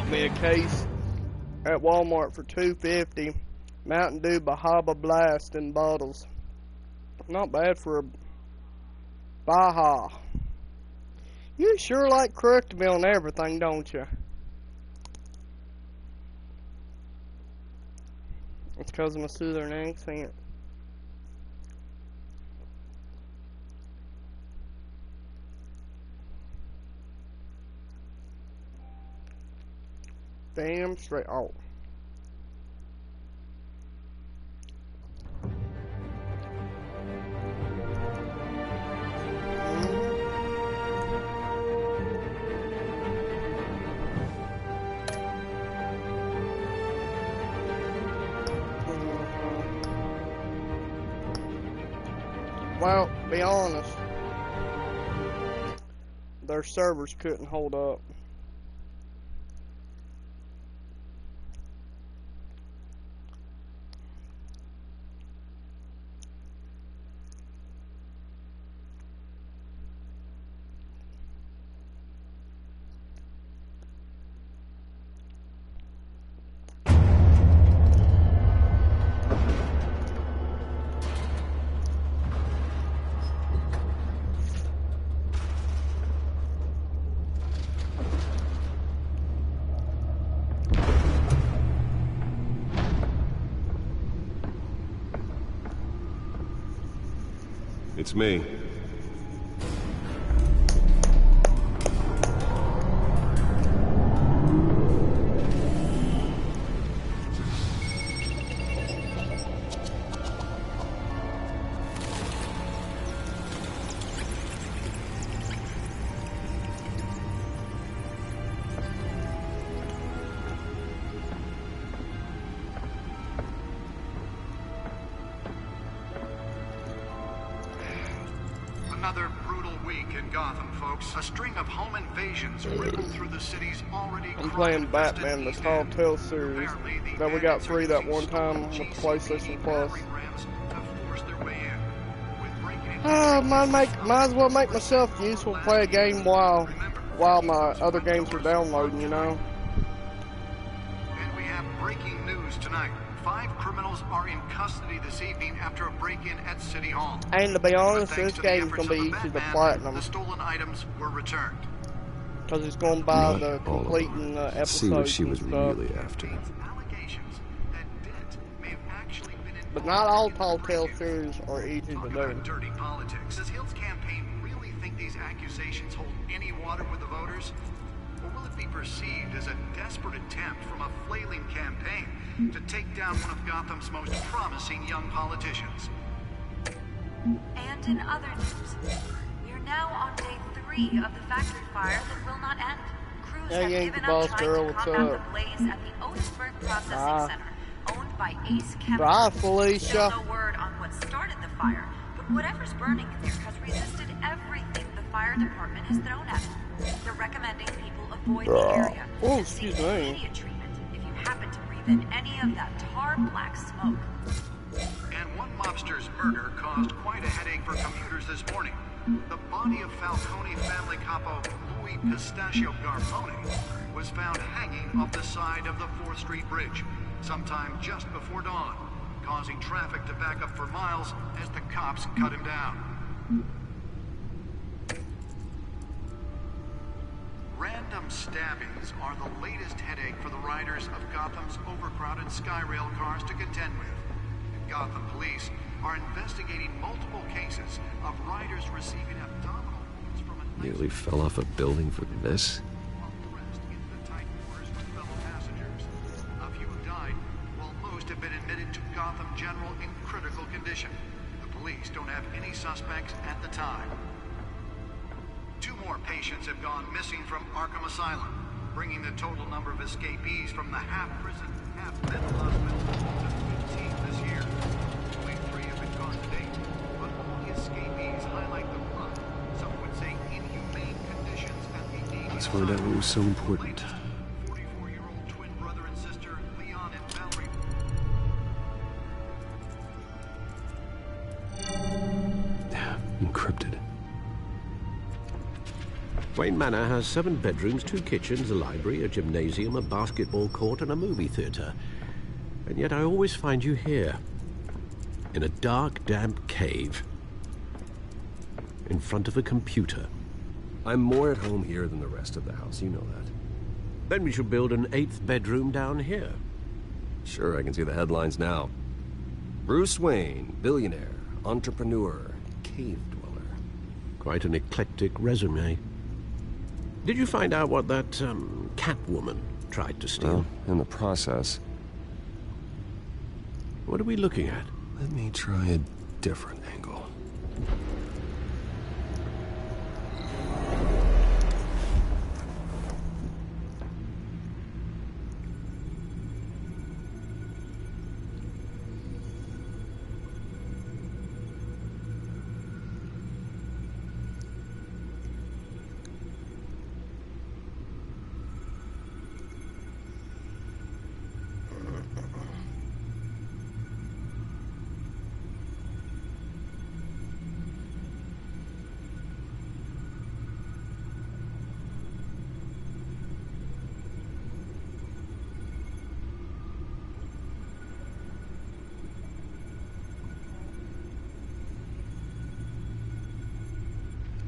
bought me a case at Walmart for $2.50. Mountain Dew Bahama Blast in bottles. Not bad for a Baja. You sure like correcting me on everything, don't you? It's because of my southern accent. Damn straight. Oh. Well, be honest, their servers couldn't hold up. It's me. Another brutal week in Gotham, folks. A string of home invasions rippled through the city's already I'm playing Batman, the Telltale series. That we got free that one time with PlayStation Plus. Might as well make myself useful, play a game while my other games are downloading, you know. And we have breaking news tonight. 5 criminals are in custody this evening after a break-in at City Hall. And to be honest, this game's gonna be easy to platinum. The stolen items were returned. Because it's going by the completing episodes. Let's see what she was really after. But not all Telltale series are easy to do. Dirty politics. Does Hill's campaign really think these accusations hold any water with the voters? Or will it be perceived as a desperate attempt from a flailing campaign to take down one of Gotham's most promising young politicians? And in other news, we're now on day 3 of the factory fire that will not end. Crews have given up trying to combat the blaze at the Otisburg Processing Center, owned by Ace Chemical. Bye, Felicia. Still no word on what started the fire, but whatever's burning there has resisted everything the fire department has thrown at it. They're recommending people avoid the area and seek immediate treatment if you happen to breathe in any of that tar black smoke. And one mobster's murder caused quite a headache for commuters this morning. The body of Falcone family capo Louis Pistachio Garfone was found hanging off the side of the 4th Street Bridge sometime just before dawn, causing traffic to back up for miles as the cops cut him down. Random stabbings are the latest headache for the riders of Gotham's overcrowded Skyrail cars to contend with. Gotham police are investigating multiple cases of riders receiving abdominal wounds from a Nearly fell off a building for this. A few have died, while most have been admitted to Gotham General in critical condition. The police don't have any suspects at the time. 2 more patients have gone missing from Arkham Asylum, bringing the total number of escapees from the half-prison, half-mental hospital to 15 this year. Only 3 have been gone to date, but all the escapees highlight the rough, some would say inhumane conditions at the AD. Let's find out what was so important. 44-year-old twin brother and sister, Leon and Valerie. Encrypted. Wayne Manor has 7 bedrooms, 2 kitchens, a library, a gymnasium, a basketball court, and a movie theatre. And yet I always find you here, in a dark, damp cave, in front of a computer. I'm more at home here than the rest of the house, you know that. Then we should build an 8th bedroom down here. Sure, I can see the headlines now. Bruce Wayne, billionaire, entrepreneur, cave dweller. Quite an eclectic resume. Did you find out what that, Catwoman tried to steal? Well, in the process. What are we looking at? Let me try a different angle.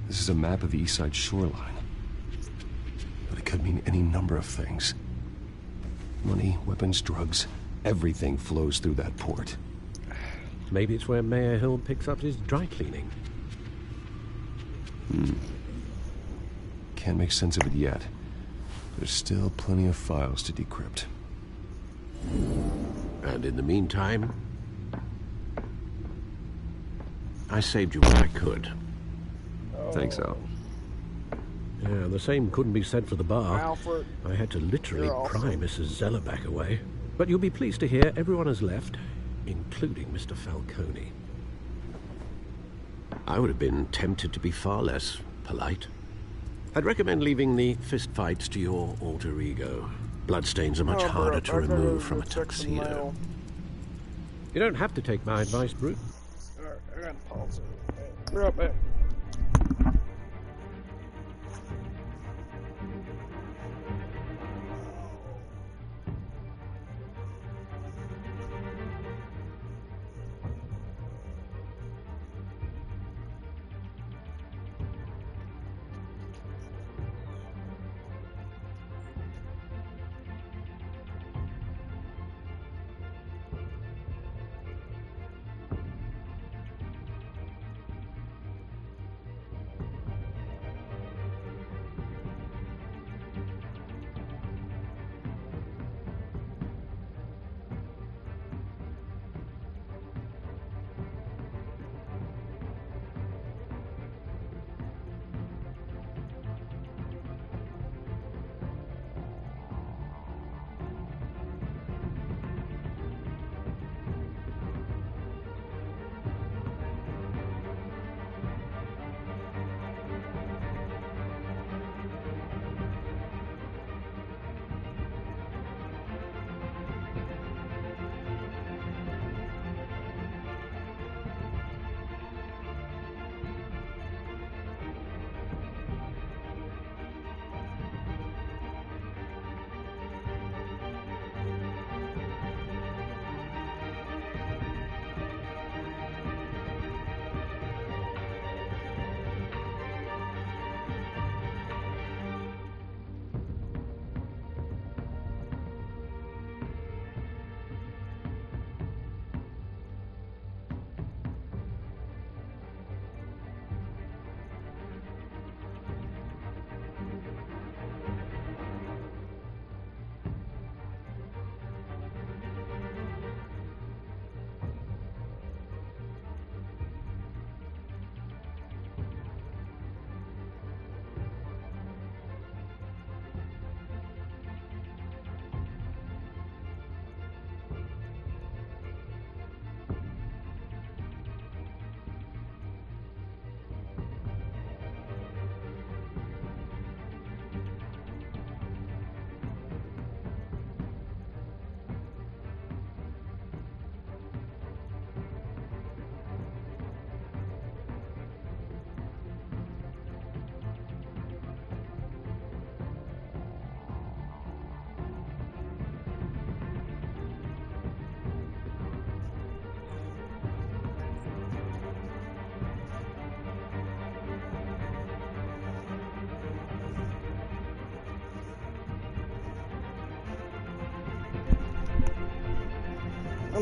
This is a map of the East Side shoreline. But it could mean any number of things. Money, weapons, drugs, everything flows through that port. Maybe it's where Mayor Hill picks up his dry cleaning. Can't make sense of it yet. There's still plenty of files to decrypt. And in the meantime, I saved you what I could. Thanks, Al. Yeah, the same couldn't be said for the bar. Alfred, I had to literally you're awesome. pry Mrs. Zellerback away. But you'll be pleased to hear everyone has left, including Mr. Falcone. I would have been tempted to be far less polite. I'd recommend leaving the fistfights to your alter ego. Bloodstains are much Oh, harder bro, to I gotta remove from a check some tuxedo. mail. You don't have to take my advice, Bruce. Alright, I gotta pause it. Be right back.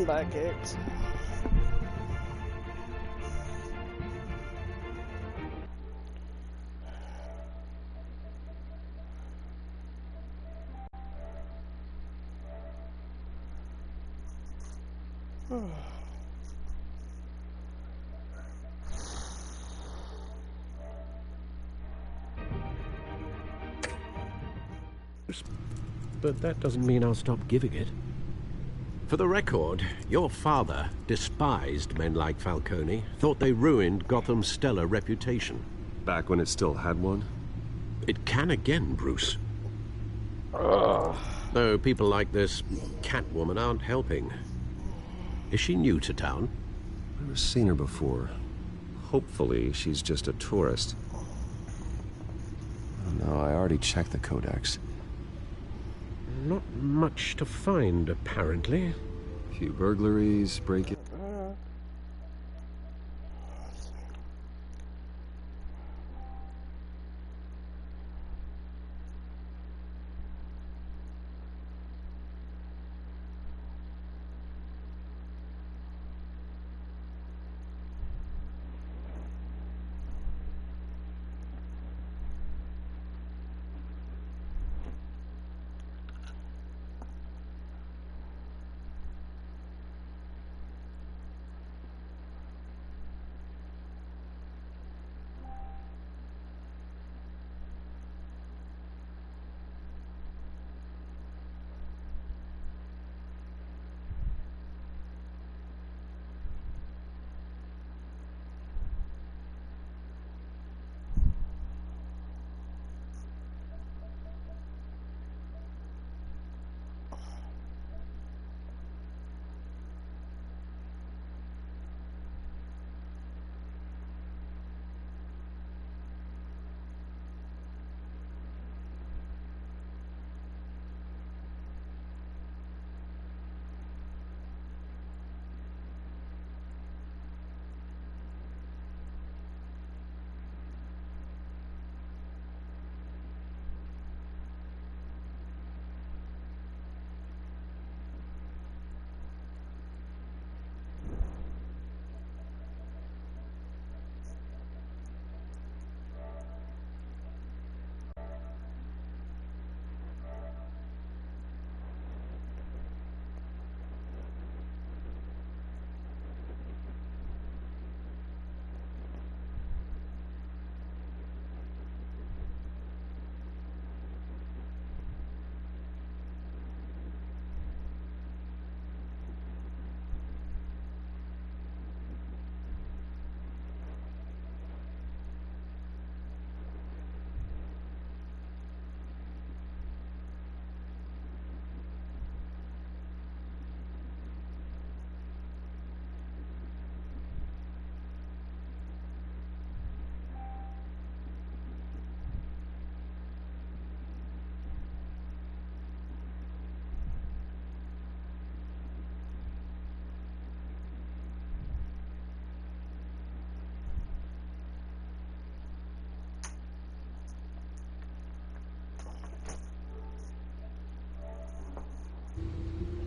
Run back, X. But that doesn't mean I'll stop giving it. For the record, your father despised men like Falcone, thought they ruined Gotham's stellar reputation. Back when it still had one? It can again, Bruce. Though people like this Catwoman aren't helping. Is she new to town? I've never seen her before. Hopefully, she's just a tourist. Oh, no, I already checked the codex. Not much to find, apparently. A few burglaries, break-in.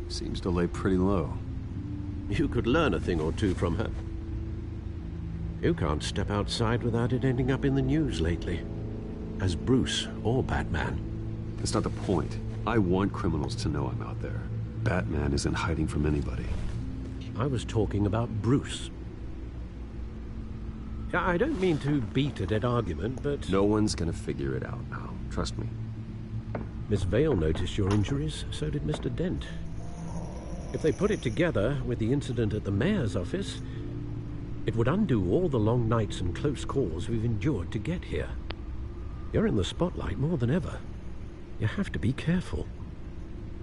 Seems to lay pretty low. You could learn a thing or two from her. You can't step outside without it ending up in the news lately. As Bruce or Batman. That's not the point. I want criminals to know I'm out there. Batman isn't hiding from anybody. I was talking about Bruce. I don't mean to beat a dead argument, but... No one's gonna figure it out now. Trust me. Miss Vale noticed your injuries, so did Mr. Dent. If they put it together with the incident at the mayor's office, it would undo all the long nights and close calls we've endured to get here. You're in the spotlight more than ever. You have to be careful.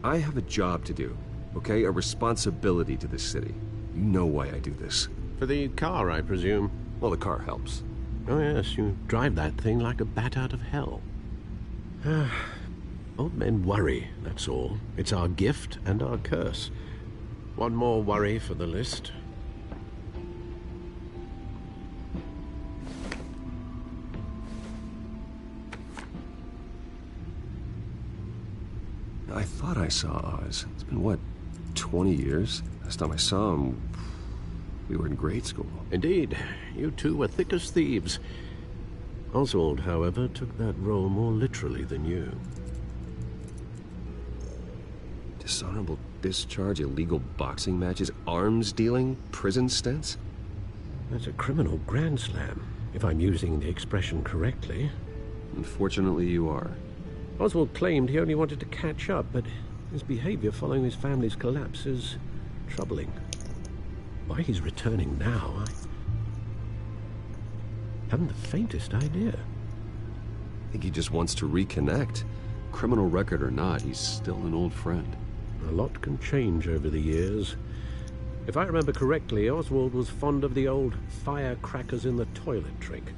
I have a job to do, okay? A responsibility to this city. You know why I do this. For the car, I presume. Well, the car helps. Oh yes, you drive that thing like a bat out of hell. Old men worry, that's all. It's our gift and our curse. One more worry for the list. I thought I saw Oz. It's been, what, 20 years. Last time I saw him, we were in grade school. Indeed, you two were thick as thieves. Oswald, however, took that role more literally than you. Dishonorable discharge, illegal boxing matches, arms dealing, prison stints? That's a criminal grand slam, if I'm using the expression correctly. Unfortunately, you are. Oswald claimed he only wanted to catch up, but his behavior following his family's collapse is troubling. Why he's returning now, I haven't the faintest idea. I think he just wants to reconnect. Criminal record or not, he's still an old friend. A lot can change over the years. If I remember correctly, Oswald was fond of the old firecrackers in the toilet trick.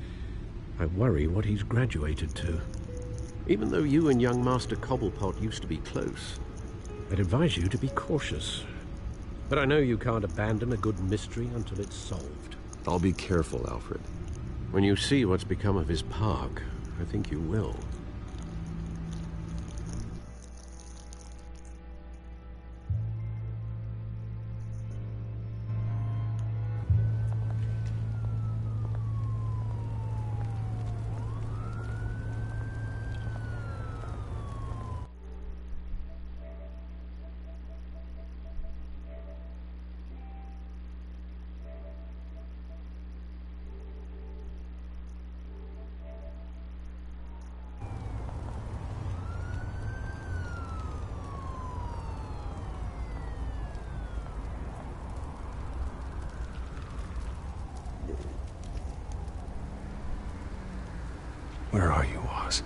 I worry what he's graduated to. Even though you and young Master Cobblepot used to be close, I'd advise you to be cautious. But I know you can't abandon a good mystery until it's solved. I'll be careful, Alfred. When you see what's become of his park, I think you will. Where are you, Oz?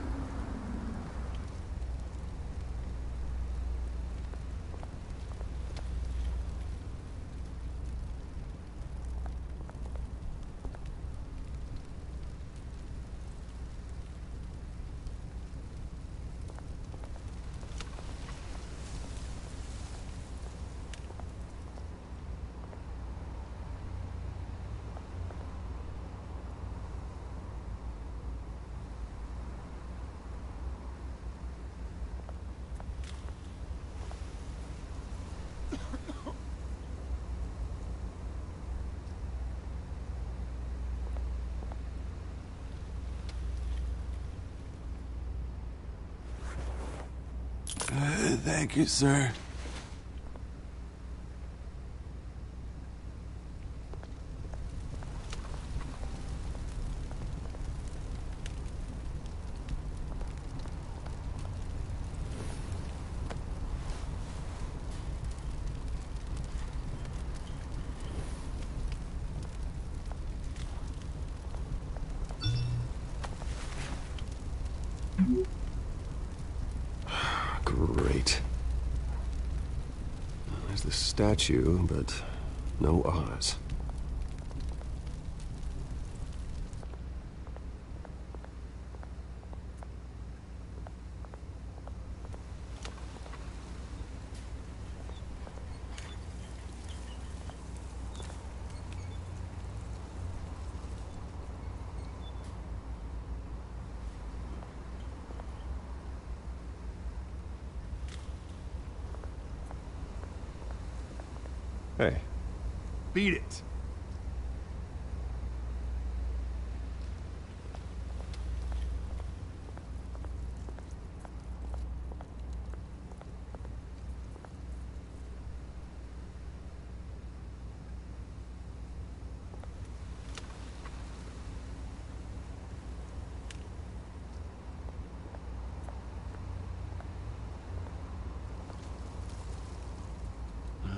Thank you, sir. Great. There's the statue, but no Oz. Hey. Beat it.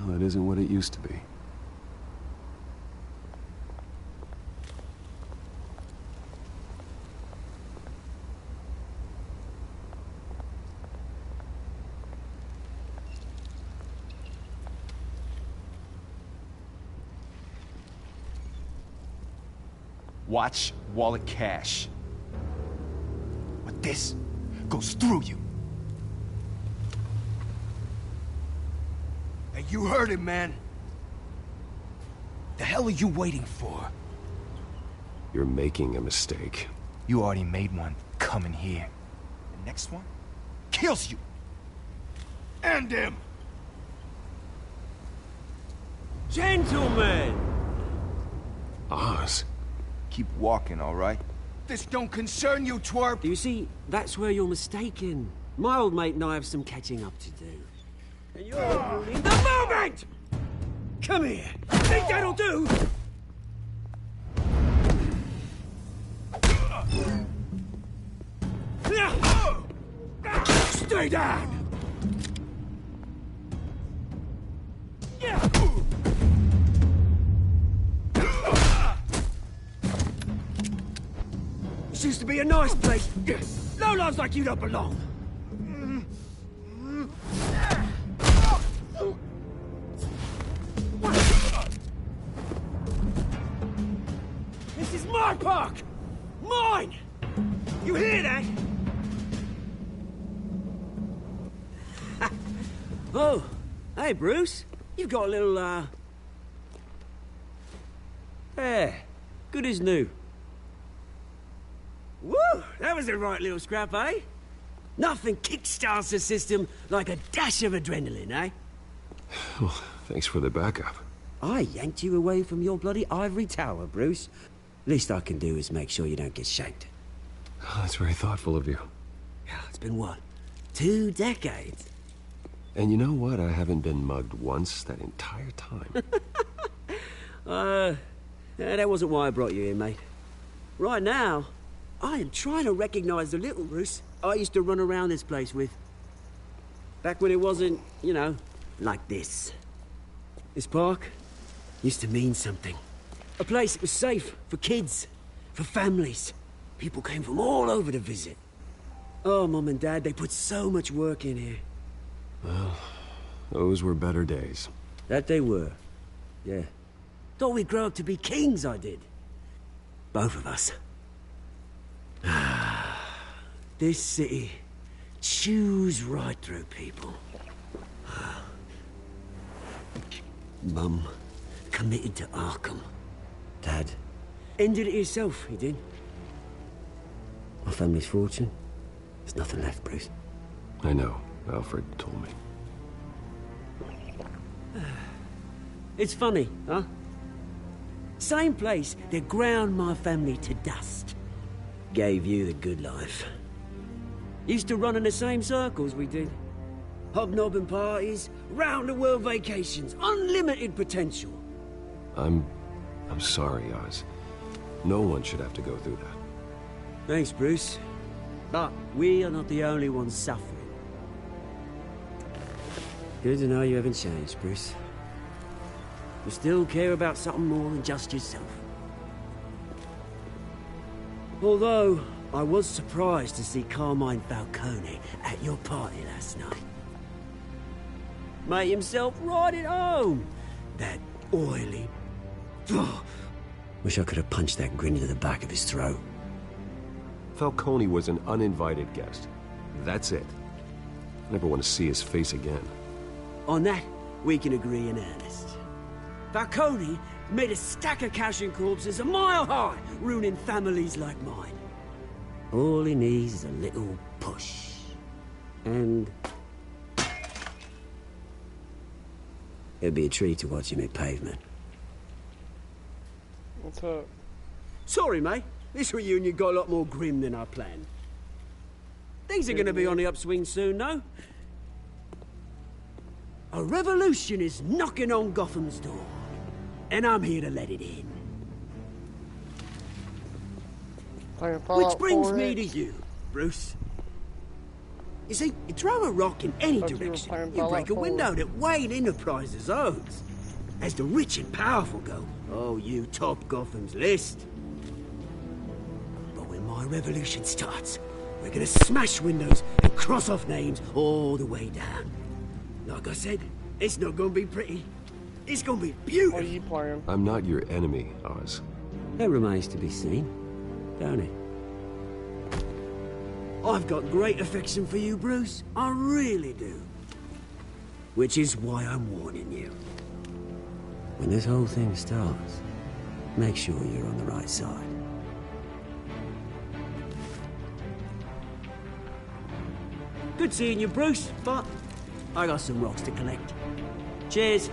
Well, it isn't what it used to be. Watch wallet cash. But this goes through you. Hey, you heard it, man. The hell are you waiting for? You're making a mistake. You already made one coming here. The next one kills you. And him. Gentlemen! Oz. Keep walking, all right? This don't concern you, twerp! You see, that's where you're mistaken. My old mate and I have some catching up to do. And you're ruining the moment! Come here. Think that'll do? Stay down! This used to be a nice place. No lives like you don't belong. This is my park! Mine! You hear that? Oh, hey, Bruce. You've got a little, Yeah, good as new. Woo! That was a right little scrap, eh? Nothing kickstarts the system like a dash of adrenaline, eh? Well, thanks for the backup. I yanked you away from your bloody ivory tower, Bruce. Least I can do is make sure you don't get shanked. Oh, that's very thoughtful of you. Yeah, it's been what? 2 decades? And you know what? I haven't been mugged once that entire time. That wasn't why I brought you here, mate. Right now, I am trying to recognize the little Bruce I used to run around this place with. Back when it wasn't, you know, like this. This park used to mean something. A place that was safe for kids, for families. People came from all over to visit. Oh, Mum and Dad, they put so much work in here. Well, those were better days. That they were. Yeah. Thought we'd grow up to be kings, I did. Both of us. This city chews right through people. Mum committed to Arkham. Dad ended it himself, he did. My family's fortune. There's nothing left, Bruce. I know. Alfred told me. It's funny, huh? Same place that ground my family to dust. Gave you the good life. Used to run in the same circles we did. Hobnobbing parties, round-the-world vacations, unlimited potential. I'm sorry, Oz. No one should have to go through that. Thanks, Bruce. But we are not the only ones suffering. Good to know you haven't changed, Bruce. You still care about something more than just yourself. Although, I was surprised to see Carmine Falcone at your party last night. Made himself right at home. That oily... Wish I could have punched that grin into the back of his throat. Falcone was an uninvited guest. That's it. Never want to see his face again. On that, we can agree in earnest. Falcone made a stack of cash and corpses a mile high, ruining families like mine. All he needs is a little push. And... it'd be a treat to watch him hit pavement. What's up? Sorry, mate. This reunion got a lot more grim than I planned. Things are gonna be on the upswing soon, though. A revolution is knocking on Gotham's door. And I'm here to let it in. Which brings me to you, Bruce. You see, you throw a rock in any direction, you break a window that Wayne Enterprises owns. As the rich and powerful go, oh, you top Gotham's list. But when my revolution starts, we're gonna smash windows and cross off names all the way down. Like I said, it's not gonna be pretty. It's gonna be beautiful. What are you playing? I'm not your enemy, Oz. That remains to be seen, don't it? I've got great affection for you, Bruce. I really do. Which is why I'm warning you. When this whole thing starts, make sure you're on the right side. Good seeing you, Bruce, but I got some rocks to collect. Cheers.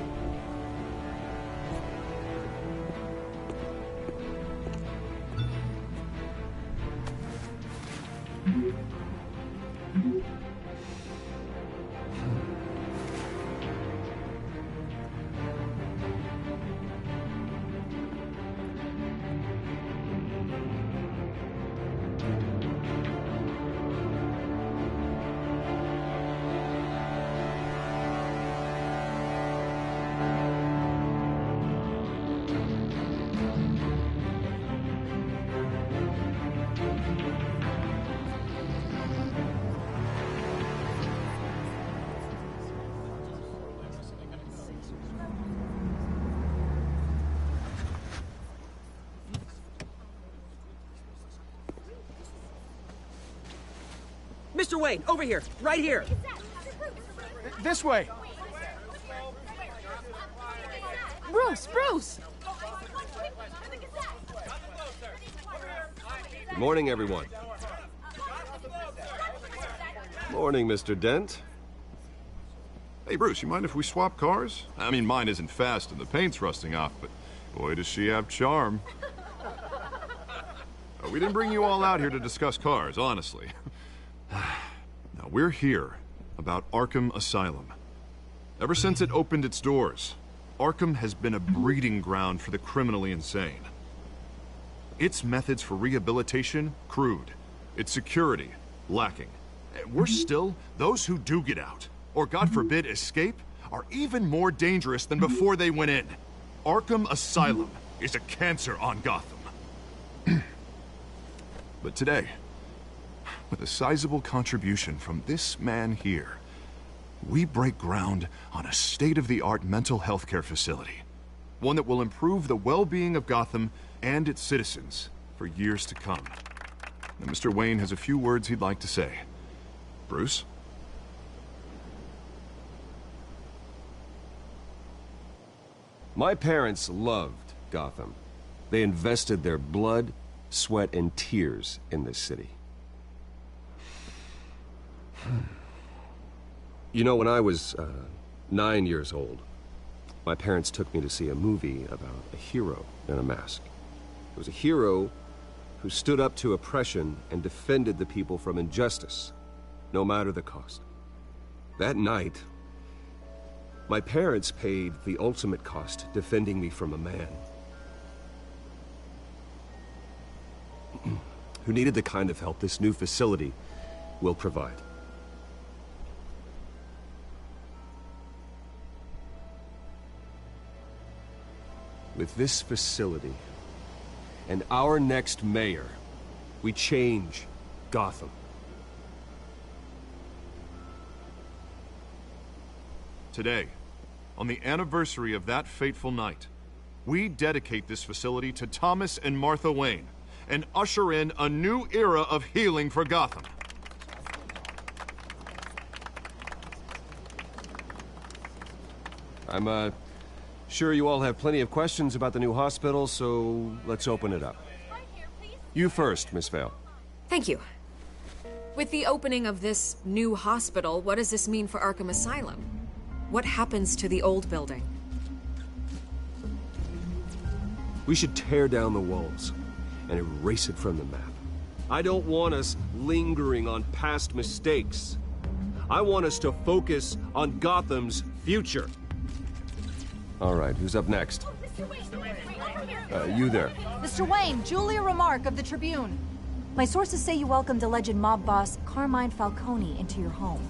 Mr. Wayne, over here, right here. This way. Bruce! Good morning, everyone. Morning, Mr. Dent. Hey, Bruce, you mind if we swap cars? I mean, mine isn't fast and the paint's rusting off, but boy, does she have charm. We didn't bring you all out here to discuss cars, honestly. Now, we're here about Arkham Asylum. Ever since it opened its doors, Arkham has been a breeding ground for the criminally insane. Its methods for rehabilitation, crude. Its security, lacking. Worse still, those who do get out, or God forbid escape, are even more dangerous than before they went in. Arkham Asylum is a cancer on Gotham. But today, with a sizable contribution from this man here, we break ground on a state-of-the-art mental health care facility. One that will improve the well-being of Gotham and its citizens for years to come. Now, Mr. Wayne has a few words he'd like to say. Bruce? My parents loved Gotham. They invested their blood, sweat, and tears in this city. You know, when I was 9 years old, my parents took me to see a movie about a hero in a mask. It was a hero who stood up to oppression and defended the people from injustice, no matter the cost. That night, my parents paid the ultimate cost defending me from a man who needed the kind of help this new facility will provide. With this facility and our next mayor, we change Gotham. Today, on the anniversary of that fateful night, we dedicate this facility to Thomas and Martha Wayne and usher in a new era of healing for Gotham. I'm sure you all have plenty of questions about the new hospital, so let's open it up. You first, Miss Vale. Thank you. With the opening of this new hospital, what does this mean for Arkham Asylum? What happens to the old building? We should tear down the walls and erase it from the map. I don't want us lingering on past mistakes. I want us to focus on Gotham's future. All right, who's up next? You there. Mr. Wayne, Julia Remark of the Tribune. My sources say you welcomed alleged mob boss Carmine Falcone into your home.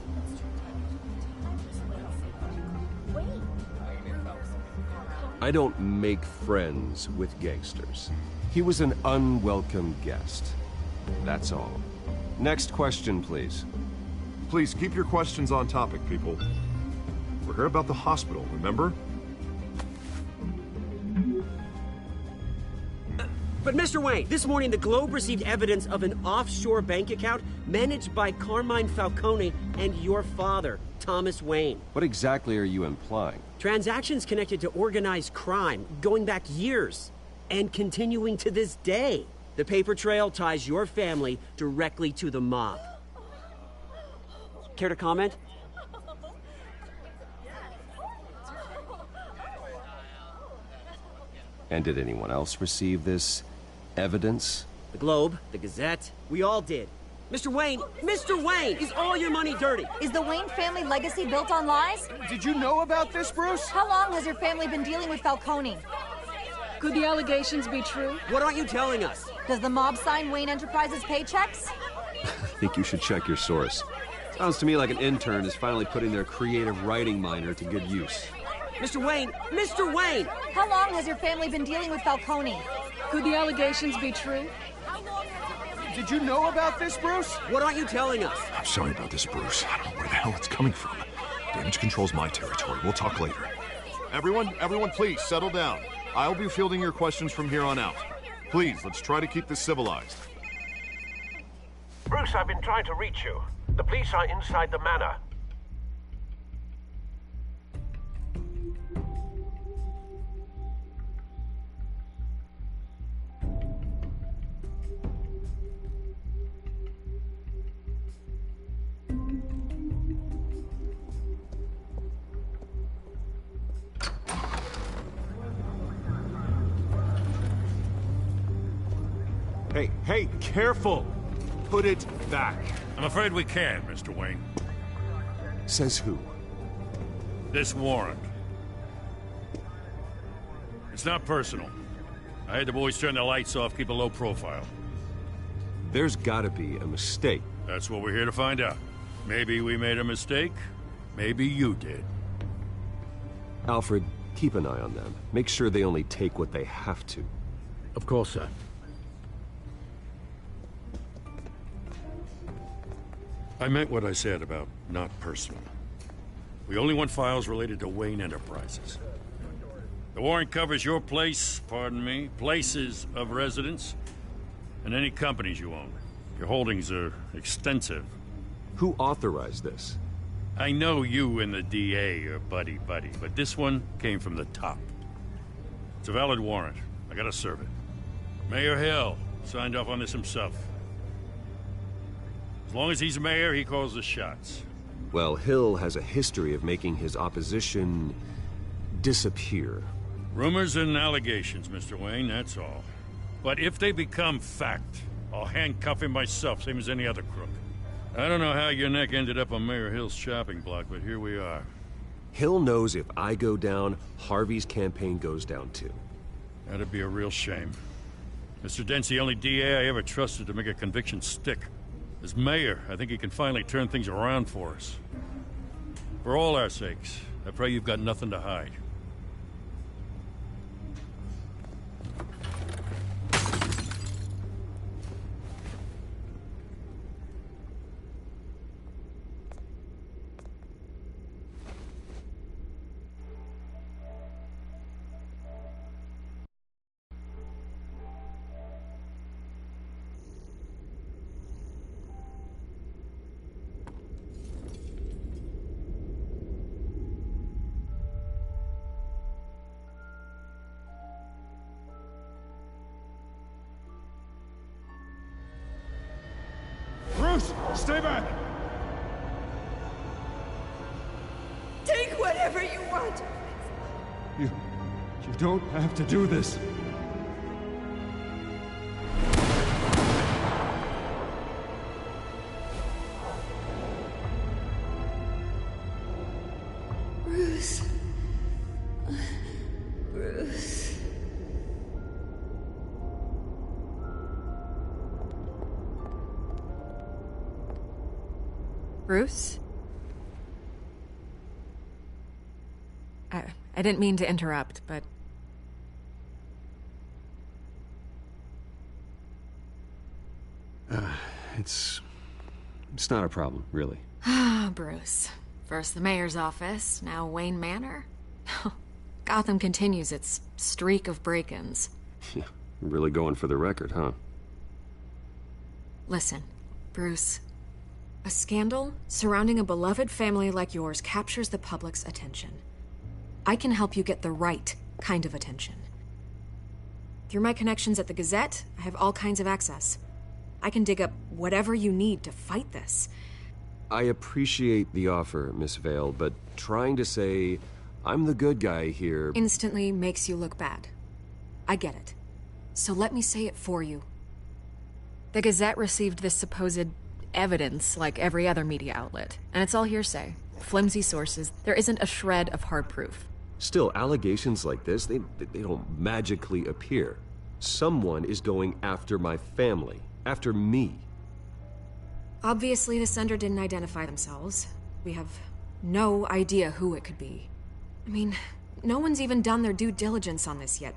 I don't make friends with gangsters. He was an unwelcome guest. That's all. Next question, please. Please keep your questions on topic, people. We're here about the hospital, remember? But Mr. Wayne, this morning the Globe received evidence of an offshore bank account managed by Carmine Falcone and your father, Thomas Wayne. What exactly are you implying? Transactions connected to organized crime, going back years, and continuing to this day. The paper trail ties your family directly to the mob. Care to comment? And did anyone else receive this evidence? The Globe, the Gazette, we all did. Mr. Wayne! Mr. Wayne! Is all your money dirty? Is the Wayne family legacy built on lies? Did you know about this, Bruce? How long has your family been dealing with Falcone? Could the allegations be true? What aren't you telling us? Does the mob sign Wayne Enterprises paychecks? I think you should check your source. Sounds to me like an intern is finally putting their creative writing minor to good use. Mr. Wayne! Mr. Wayne! How long has your family been dealing with Falcone? Could the allegations be true? Did you know about this, Bruce? What aren't you telling us? I'm sorry about this, Bruce. I don't know where the hell it's coming from. Damage control's my territory. We'll talk later. Everyone, please, settle down. I'll be fielding your questions from here on out. Please, let's try to keep this civilized. Bruce, I've been trying to reach you. The police are inside the manor. Hey, careful! Put it back. I'm afraid we can't, Mr. Wayne. Says who? This warrant. It's not personal. I had the boys turn the lights off, keep a low profile. There's gotta be a mistake. That's what we're here to find out. Maybe we made a mistake. Maybe you did. Alfred, keep an eye on them. Make sure they only take what they have to. Of course, sir. I meant what I said about not personal. We only want files related to Wayne Enterprises. The warrant covers your place, pardon me, places of residence, and any companies you own. Your holdings are extensive. Who authorized this? I know you and the DA are buddy-buddy, but this one came from the top. It's a valid warrant. I gotta serve it. Mayor Hill signed off on this himself. As long as he's mayor, he calls the shots. Well, Hill has a history of making his opposition disappear. Rumors and allegations, Mr. Wayne, that's all. But if they become fact, I'll handcuff him myself, same as any other crook. I don't know how your neck ended up on Mayor Hill's chopping block, but here we are. Hill knows if I go down, Harvey's campaign goes down too. That'd be a real shame. Mr. Dent's the only DA I ever trusted to make a conviction stick. As mayor, I think he can finally turn things around for us. For all our sakes, I pray you've got nothing to hide. Bruce, stay back! Take whatever you want! You don't have to do this. Bruce. Bruce. Bruce? I didn't mean to interrupt, but... It's not a problem, really. Ah, Bruce. First the mayor's office, now Wayne Manor. Gotham continues its streak of break-ins. Yeah, really going for the record, huh? Listen, Bruce. A scandal surrounding a beloved family like yours captures the public's attention. I can help you get the right kind of attention. Through my connections at the Gazette, I have all kinds of access. I can dig up whatever you need to fight this. I appreciate the offer, Miss Vale, but trying to say I'm the good guy here... instantly makes you look bad. I get it. So let me say it for you. The Gazette received this supposed evidence like every other media outlet, and it's all hearsay. Flimsy sources. There isn't a shred of hard proof. Still, allegations like this, they don't magically appear. Someone is going after my family, after me. Obviously, the sender didn't identify themselves. We have no idea who it could be. I mean, no one's even done their due diligence on this yet.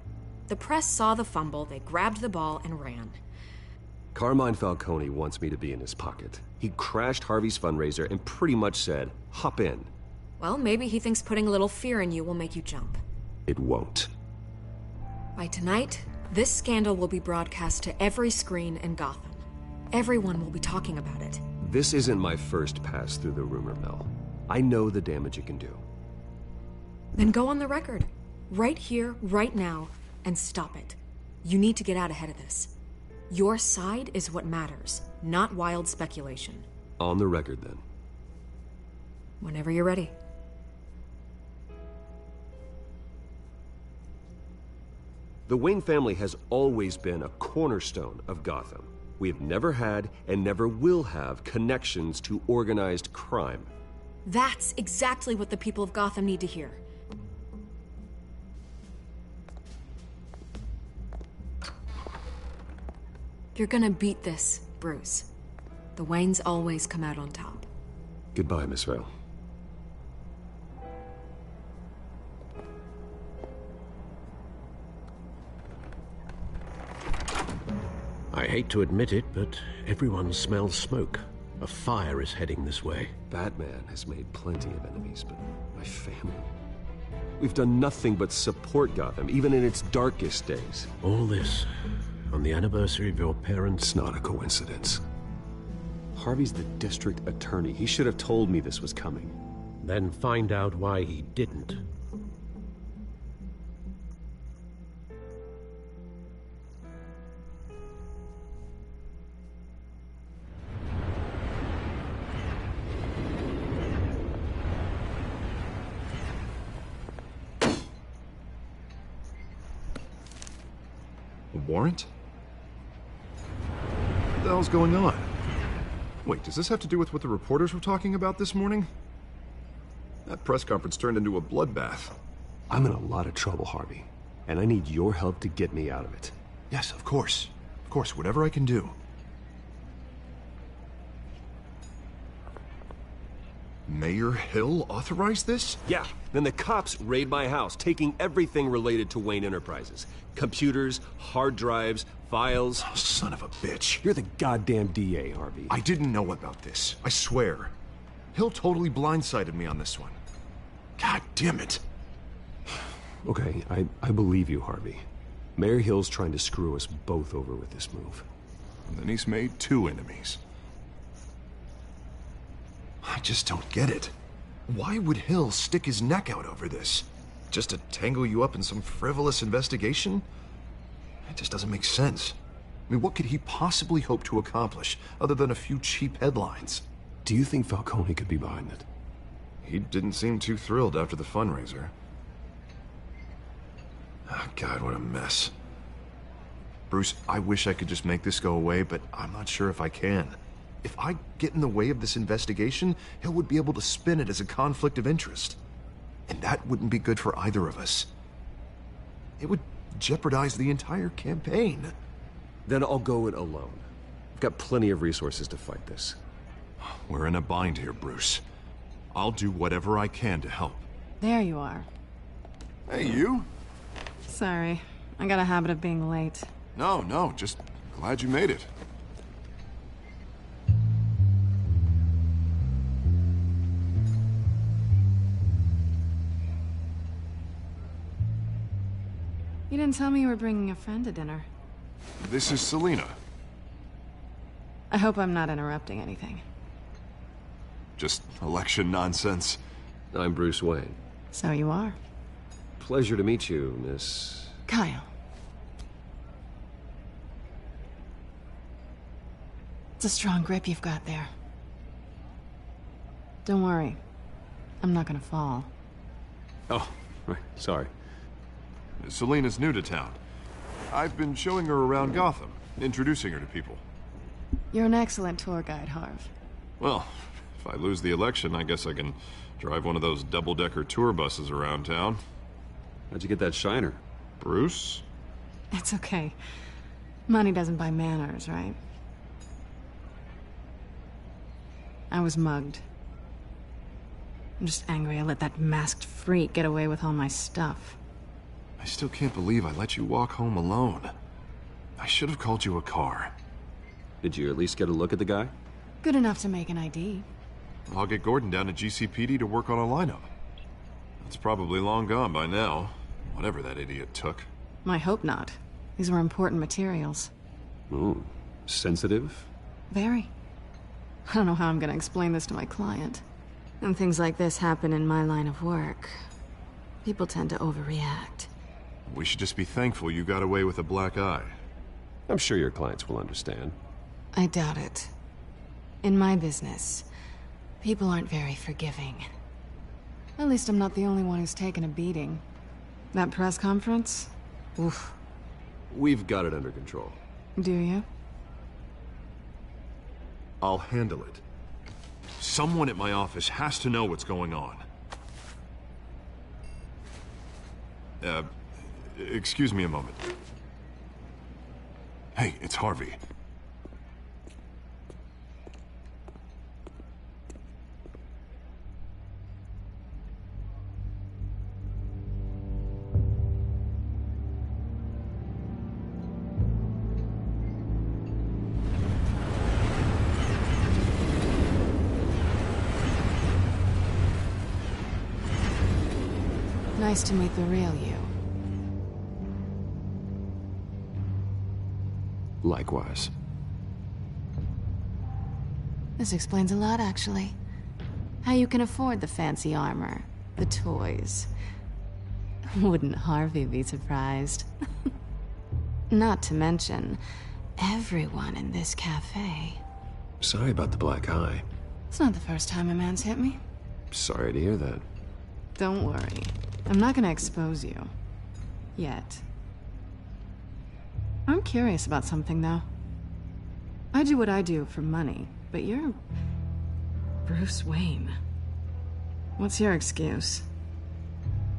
The press saw the fumble, they grabbed the ball and ran. Carmine Falcone wants me to be in his pocket. He crashed Harvey's fundraiser and pretty much said, hop in. Well, maybe he thinks putting a little fear in you will make you jump. It won't. By tonight, this scandal will be broadcast to every screen in Gotham. Everyone will be talking about it. This isn't my first pass through the rumor mill. I know the damage it can do. Then go on the record. Right here, right now, and stop it. You need to get out ahead of this. Your side is what matters, not wild speculation. On the record, then. Whenever you're ready. The Wayne family has always been a cornerstone of Gotham. We have never had and never will have connections to organized crime. That's exactly what the people of Gotham need to hear. You're gonna beat this, Bruce. The Waynes always come out on top. Goodbye, Miss Vale. I hate to admit it, but everyone smells smoke. A fire is heading this way. Batman has made plenty of enemies, but my family... We've done nothing but support Gotham, even in its darkest days. All this on the anniversary of your parents'... It's not a coincidence. Harvey's the district attorney. He should have told me this was coming. Then find out why he didn't. A warrant? What the hell's going on? Wait, does this have to do with what the reporters were talking about this morning? That press conference turned into a bloodbath. I'm in a lot of trouble, Harvey, and I need your help to get me out of it. Yes, of course. Of course, whatever I can do. Mayor Hill authorized this? Yeah, then the cops raid my house, taking everything related to Wayne Enterprises. Computers, hard drives, files. Oh, son of a bitch. You're the goddamn DA, Harvey. I didn't know about this. I swear. Hill totally blindsided me on this one. God damn it. Okay, I believe you, Harvey. Mayor Hill's trying to screw us both over with this move. And then he's made two enemies. I just don't get it. Why would Hill stick his neck out over this? Just to tangle you up in some frivolous investigation? It just doesn't make sense. I mean, what could he possibly hope to accomplish other than a few cheap headlines? Do you think Falcone could be behind it? He didn't seem too thrilled after the fundraiser. Oh, God, what a mess. Bruce, I wish I could just make this go away, but I'm not sure if I can. If I get in the way of this investigation, Hill would be able to spin it as a conflict of interest. And that wouldn't be good for either of us. It would jeopardize the entire campaign. Then I'll go it alone. I've got plenty of resources to fight this. We're in a bind here, Bruce. I'll do whatever I can to help. There you are. Hey, you? Sorry, I got a habit of being late. No, just glad you made it. You didn't tell me you were bringing a friend to dinner. This is Selina. I hope I'm not interrupting anything. Just election nonsense. I'm Bruce Wayne. So you are. Pleasure to meet you, Miss... Kyle. It's a strong grip you've got there. Don't worry. I'm not gonna fall. Oh, right. Sorry. Selina's new to town. I've been showing her around Gotham, introducing her to people. You're an excellent tour guide, Harv. Well, if I lose the election, I guess I can drive one of those double-decker tour buses around town. How'd you get that shiner? Bruce? It's okay. Money doesn't buy manners, right? I was mugged. I'm just angry I let that masked freak get away with all my stuff. I still can't believe I let you walk home alone. I should have called you a car. Did you at least get a look at the guy? Good enough to make an ID. I'll get Gordon down to GCPD to work on a lineup. It's probably long gone by now, whatever that idiot took. I hope not. These were important materials. Ooh, sensitive? Very. I don't know how I'm gonna explain this to my client. When things like this happen in my line of work, people tend to overreact. We should just be thankful you got away with a black eye. I'm sure your clients will understand. I doubt it. In my business, people aren't very forgiving. At least I'm not the only one who's taken a beating. That press conference? Oof. We've got it under control. Do you? I'll handle it. Someone at my office has to know what's going on. Excuse me a moment. Hey, it's Harvey. Nice to meet the real you. Likewise. This explains a lot, actually. How you can afford the fancy armor, the toys. Wouldn't Harvey be surprised? Not to mention, everyone in this cafe. Sorry about the black eye. It's not the first time a man's hit me. Sorry to hear that. Don't worry. I'm not gonna expose you. Yet. I'm curious about something, though. I do what I do for money, but you're... Bruce Wayne. What's your excuse?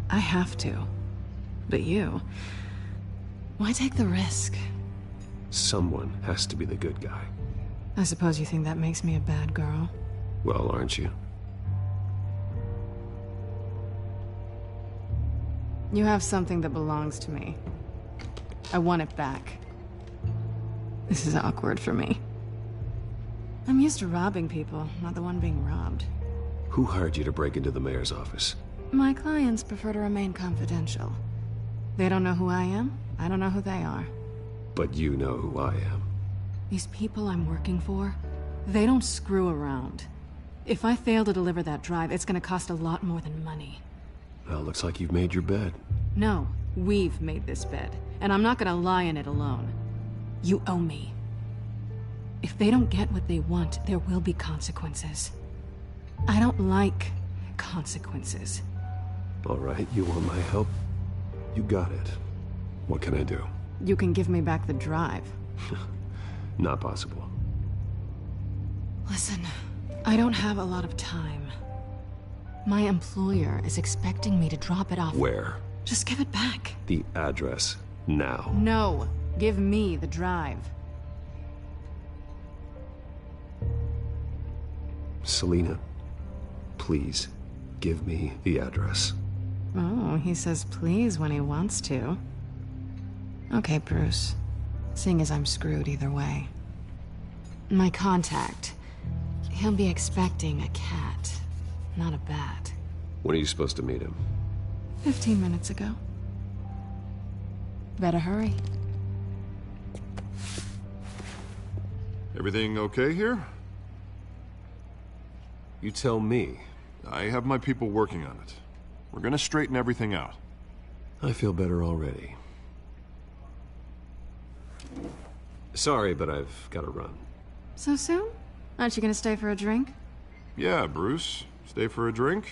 I have to. But you... Why take the risk? Someone has to be the good guy. I suppose you think that makes me a bad girl? Well, aren't you? You have something that belongs to me. I want it back. This is awkward for me. I'm used to robbing people, not the one being robbed. Who hired you to break into the mayor's office? My clients prefer to remain confidential. They don't know who I am, I don't know who they are. But you know who I am. These people I'm working for, they don't screw around. If I fail to deliver that drive, it's gonna cost a lot more than money. Well, looks like you've made your bed. No, we've made this bed, and I'm not gonna lie in it alone. You owe me. If they don't get what they want, there will be consequences. I don't like consequences. All right, you want my help? You got it. What can I do? You can give me back the drive. Not possible. Listen, I don't have a lot of time. My employer is expecting me to drop it off. Where? Just give it back. The address, now. No, give me the drive. Selina, please, give me the address. Oh, he says please when he wants to. Okay, Bruce. Seeing as I'm screwed either way. My contact. He'll be expecting a cat, not a bat. When are you supposed to meet him? 15 minutes ago. Better hurry. Everything okay here? You tell me. I have my people working on it. We're gonna straighten everything out. I feel better already. Sorry, but I've got to run. So soon? Aren't you gonna stay for a drink? Yeah, Bruce. Stay for a drink?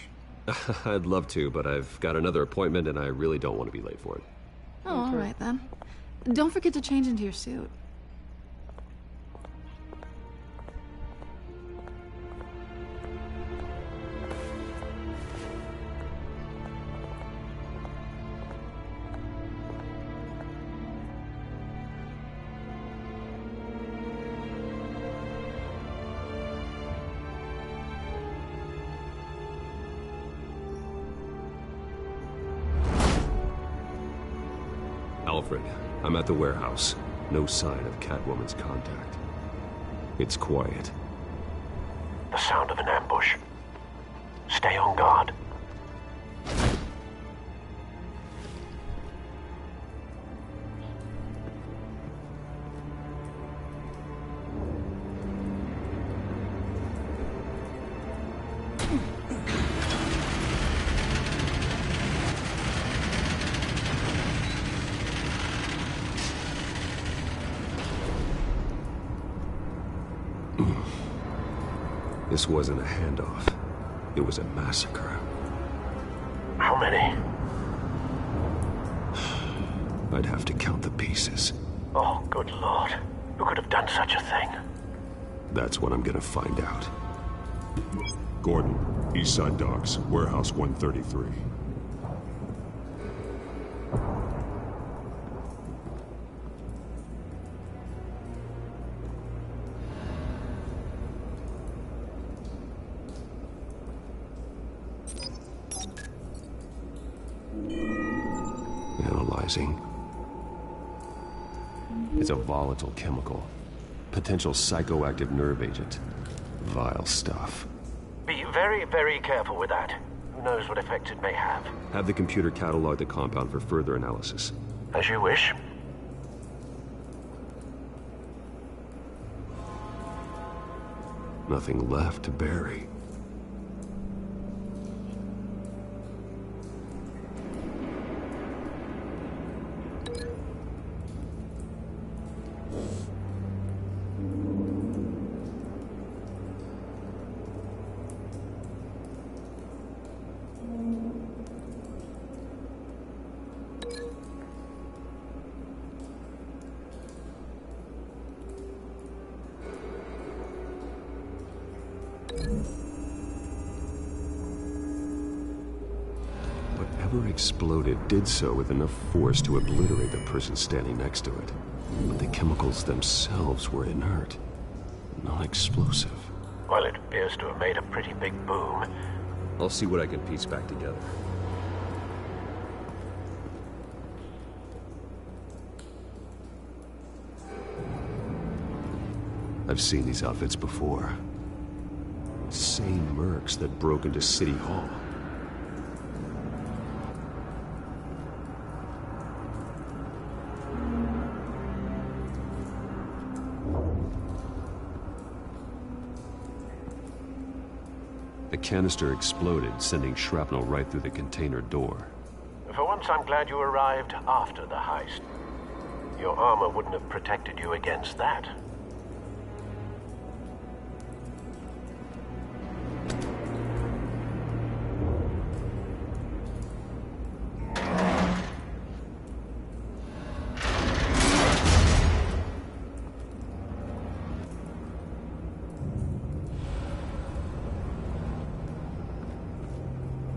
I'd love to, but I've got another appointment and I really don't want to be late for it. Oh, all right then. Don't forget to change into your suit. Alfred, I'm at the warehouse. No sign of Catwoman's contact. It's quiet. The sound of an ambush. Stay on guard. This wasn't a handoff. It was a massacre. How many? I'd have to count the pieces. Oh, good Lord. Who could have done such a thing? That's what I'm gonna find out. Gordon, Eastside Docks, Warehouse 133. Analyzing. It's a volatile chemical. Potential psychoactive nerve agent. Vile stuff. Be very, very careful with that. Who knows what effects it may have. Have the computer catalog the compound for further analysis. As you wish. Nothing left to bury. Whatever exploded did so with enough force to obliterate the person standing next to it. But the chemicals themselves were inert, non-explosive. Well, it appears to have made a pretty big boom. I'll see what I can piece back together. I've seen these outfits before. Same mercs that broke into City Hall. The canister exploded, sending shrapnel right through the container door. For once, I'm glad you arrived after the heist. Your armor wouldn't have protected you against that.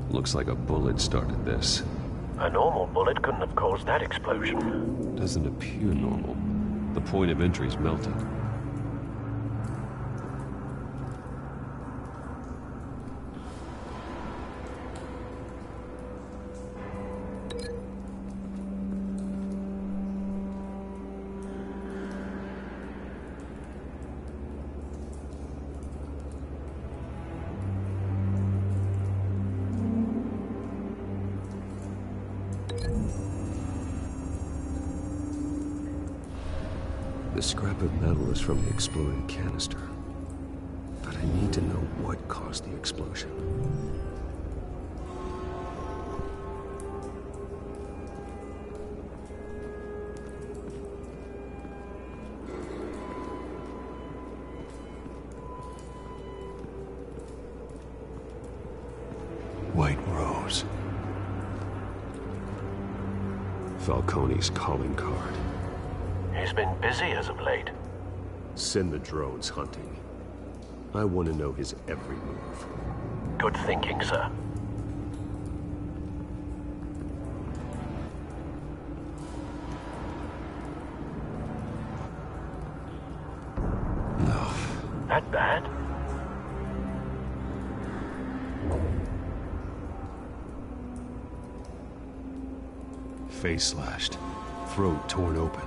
Looks like a bullet started this. A normal bullet couldn't have caused that explosion. Doesn't appear normal. The point of entry's melted. The scrap of metal is from the exploded canister. But I need to know what caused the explosion. White Rose. Falcone's calling card. He's been busy as of late. Send the drones hunting. I want to know his every move. Good thinking, sir. No. That bad? Face slashed. throat torn open.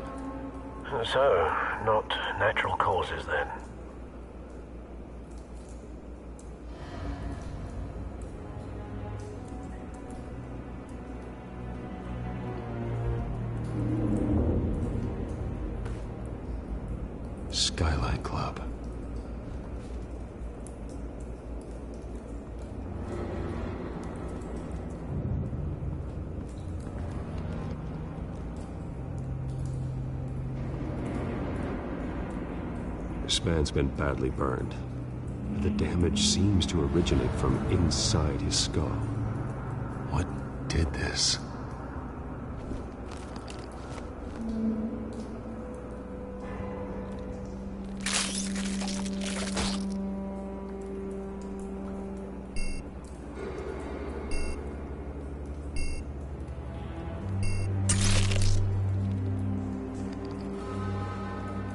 So, not natural causes then? Skyline Club. This man's been badly burned. The damage seems to originate from inside his skull. What did this?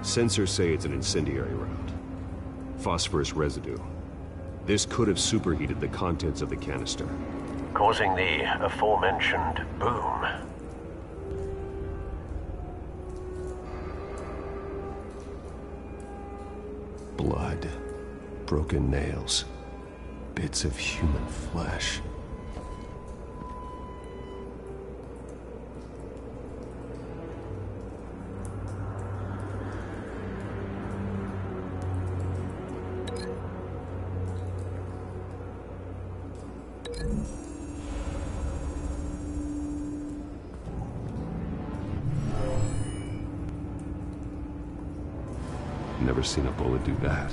Sensors say it's an incendiary round. Phosphorus residue. This could have superheated the contents of the canister, causing the aforementioned boom. Blood, broken nails, bits of human flesh. Never seen a bullet do that.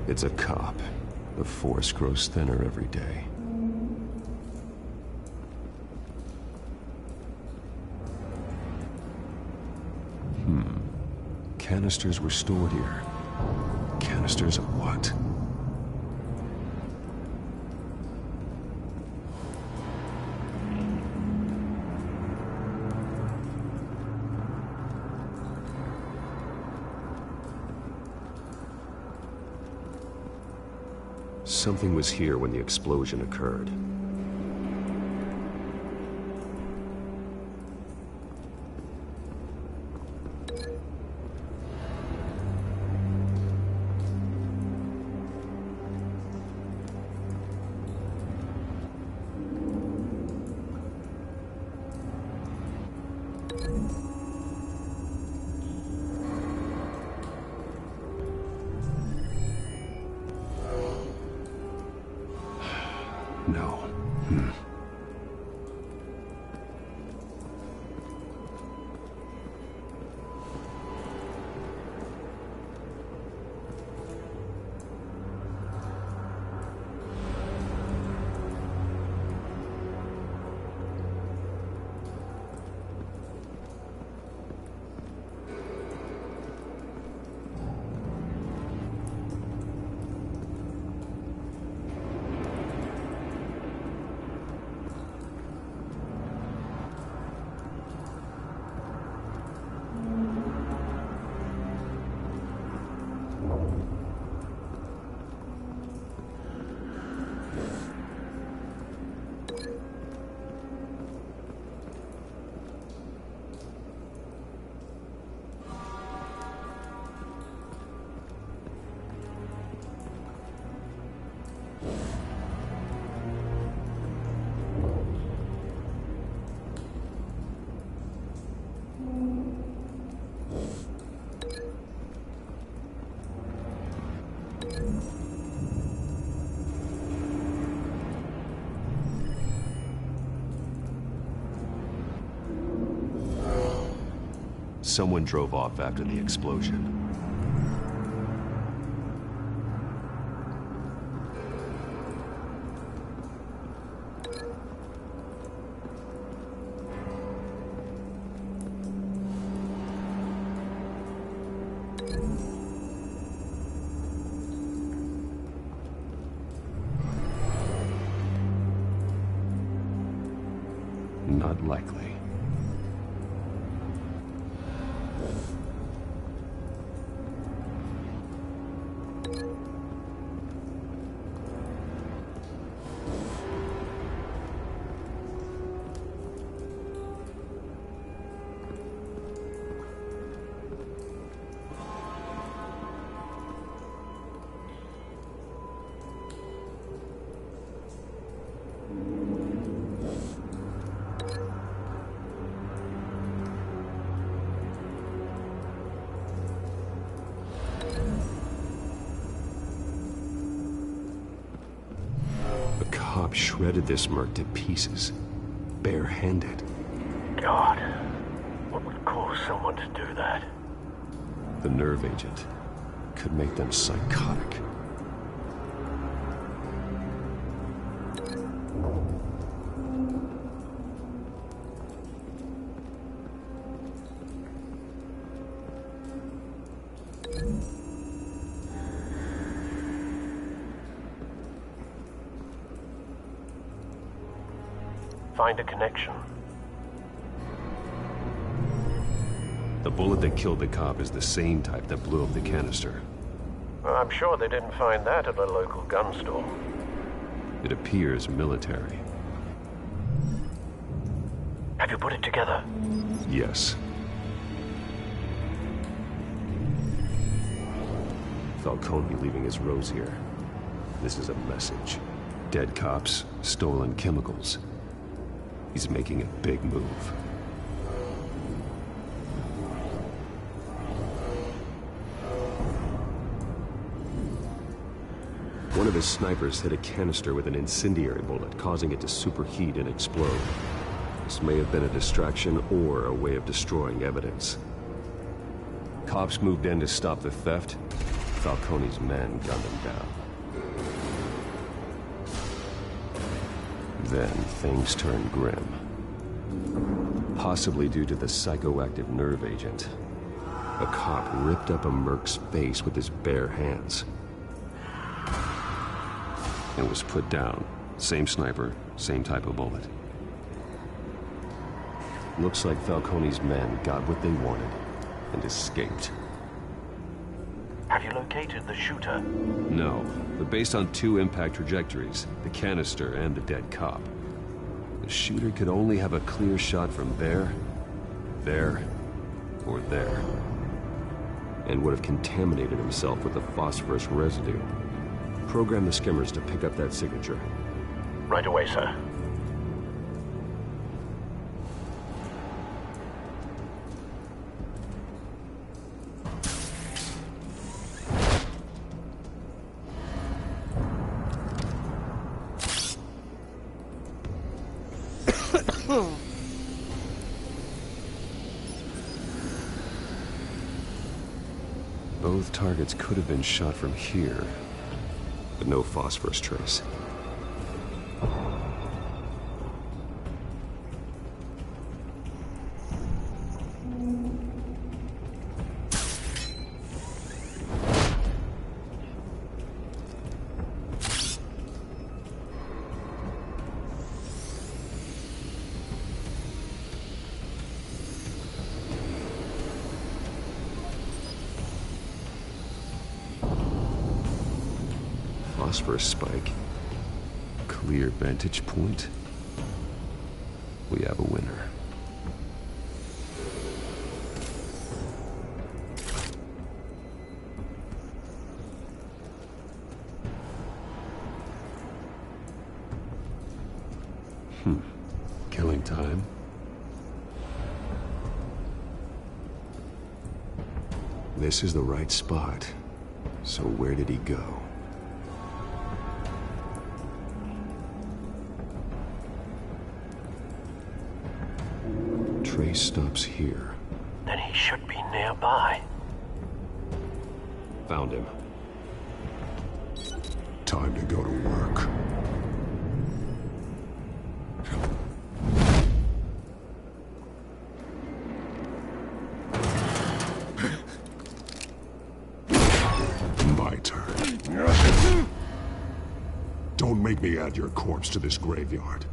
It's a cop. The force grows thinner every day. Canisters were stored here. Canisters of what? Something was here when the explosion occurred. No. Someone drove off after the explosion. not likely. Shredded this merc to pieces, barehanded. God, what would cause someone to do that? The nerve agent could make them psychotic. Find a connection. The bullet that killed the cop is the same type that blew up the canister. Well, I'm sure they didn't find that at a local gun store. It appears military. Have you put it together? Yes. Falcone leaving his rose here. This is a message. Dead cops, stolen chemicals. He's making a big move. One of his snipers hit a canister with an incendiary bullet, causing it to superheat and explode. This may have been a distraction or a way of destroying evidence. Cops moved in to stop the theft. Falcone's men gunned him down. Then things turned grim. Possibly due to the psychoactive nerve agent. A cop ripped up a merc's face with his bare hands. And was put down. Same sniper, same type of bullet. Looks like Falcone's men got what they wanted and escaped. Have you located the shooter? No, but based on two impact trajectories, the canister and the dead cop, the shooter could only have a clear shot from there, or there, and would have contaminated himself with the phosphorus residue. Program the skimmers to pick up that signature. Right away, sir. Both targets could have been shot from here, but no phosphorus trace. Phosphorus spike. Clear vantage point. We have a winner. Killing time. This is the right spot. So where did he go? Trace stops here. Then he should be nearby. Found him. Time to go to work. My turn. Don't make me add your corpse to this graveyard.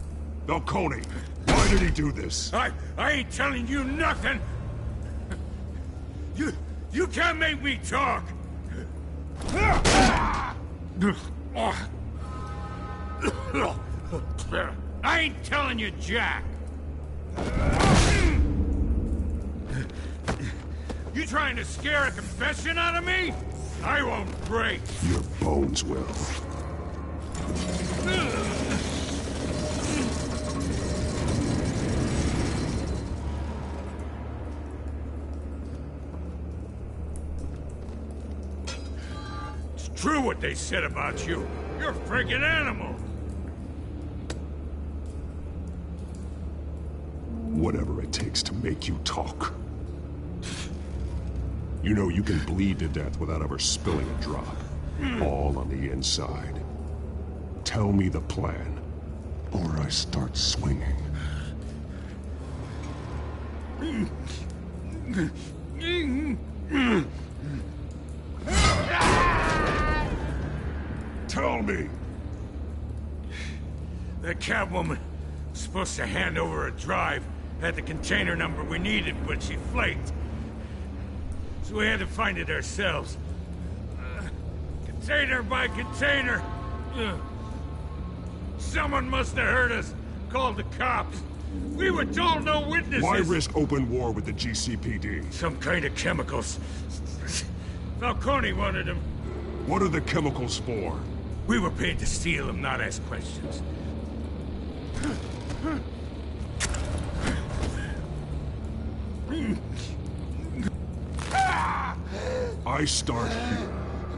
Falcone, what? Why did he do this? I ain't telling you nothing! You can't make me talk! I ain't telling you jack! You trying to scare a confession out of me? I won't break! Your bones will. It's true what they said about you. You're a freaking animal! Whatever it takes to make you talk. You know you can bleed to death without ever spilling a drop. All on the inside. Tell me the plan, or I start swinging. Tell me! That Catwoman was supposed to hand over a drive, had the container number we needed, but she flaked. So we had to find it ourselves. Container by container. Someone must have heard us, called the cops. We were told no witnesses. Why risk open war with the GCPD? Some kind of chemicals. Falcone wanted them. What are the chemicals for? We were paid to steal them, not ask questions. I start here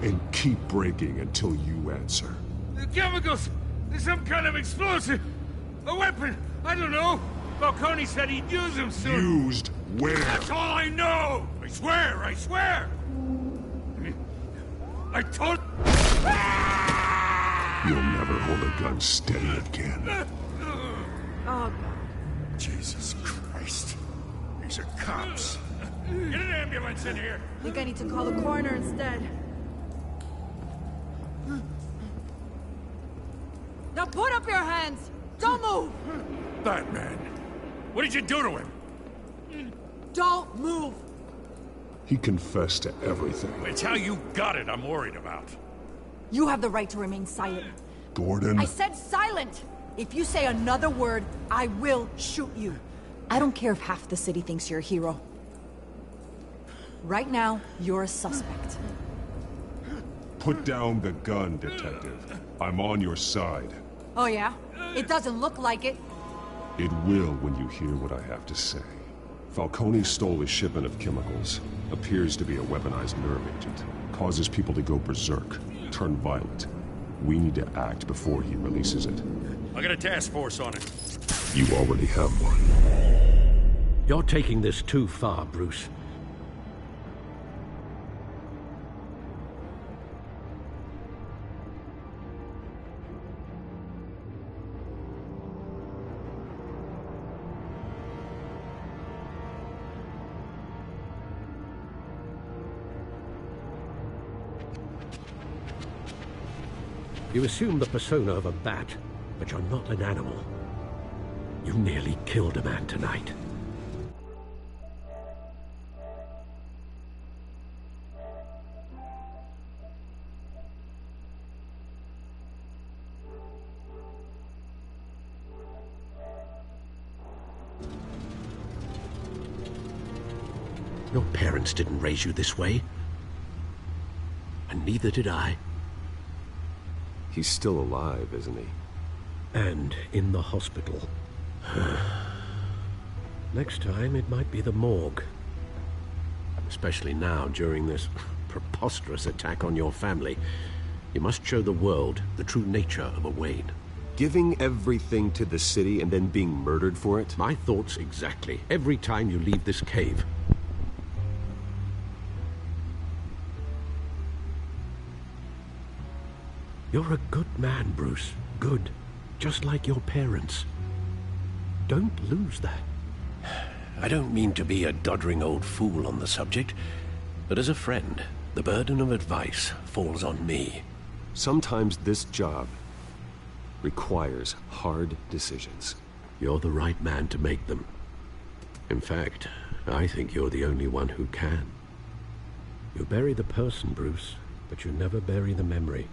and keep breaking until you answer. The chemicals! There's some kind of explosive! A weapon! I don't know! Falcone said he'd use them soon! Used where? That's all I know! I swear! I swear! I told... You'll never hold a gun steady again. Oh, Jesus Christ. These are cops. Get an ambulance in here! I think I need to call the coroner instead. Now put up your hands! Don't move! Batman, what did you do to him? Don't move! He confessed to everything. It's how you got it I'm worried about. You have the right to remain silent. Gordon? I said silent! If you say another word, I will shoot you. I don't care if half the city thinks you're a hero. Right now, you're a suspect. Put down the gun, detective. I'm on your side. Oh yeah? It doesn't look like it. It will when you hear what I have to say. Falcone stole a shipment of chemicals. Appears to be a weaponized nerve agent. Causes people to go berserk, turn violent. We need to act before he releases it. I got a task force on it. You already have one. You're taking this too far, Bruce. You assume the persona of a bat, but you're not an animal. You nearly killed a man tonight. Your parents didn't raise you this way. And neither did I. He's still alive, isn't he? And in the hospital. Next time, it might be the morgue. Especially now, during this preposterous attack on your family. You must show the world the true nature of a Wayne. Giving everything to the city and then being murdered for it? My thoughts exactly. Every time you leave this cave. You're a good man, Bruce. Good. Just like your parents. Don't lose that. I don't mean to be a doddering old fool on the subject, but as a friend, the burden of advice falls on me. Sometimes this job requires hard decisions. You're the right man to make them. In fact, I think you're the only one who can. You bury the person, Bruce, but you never bury the memory.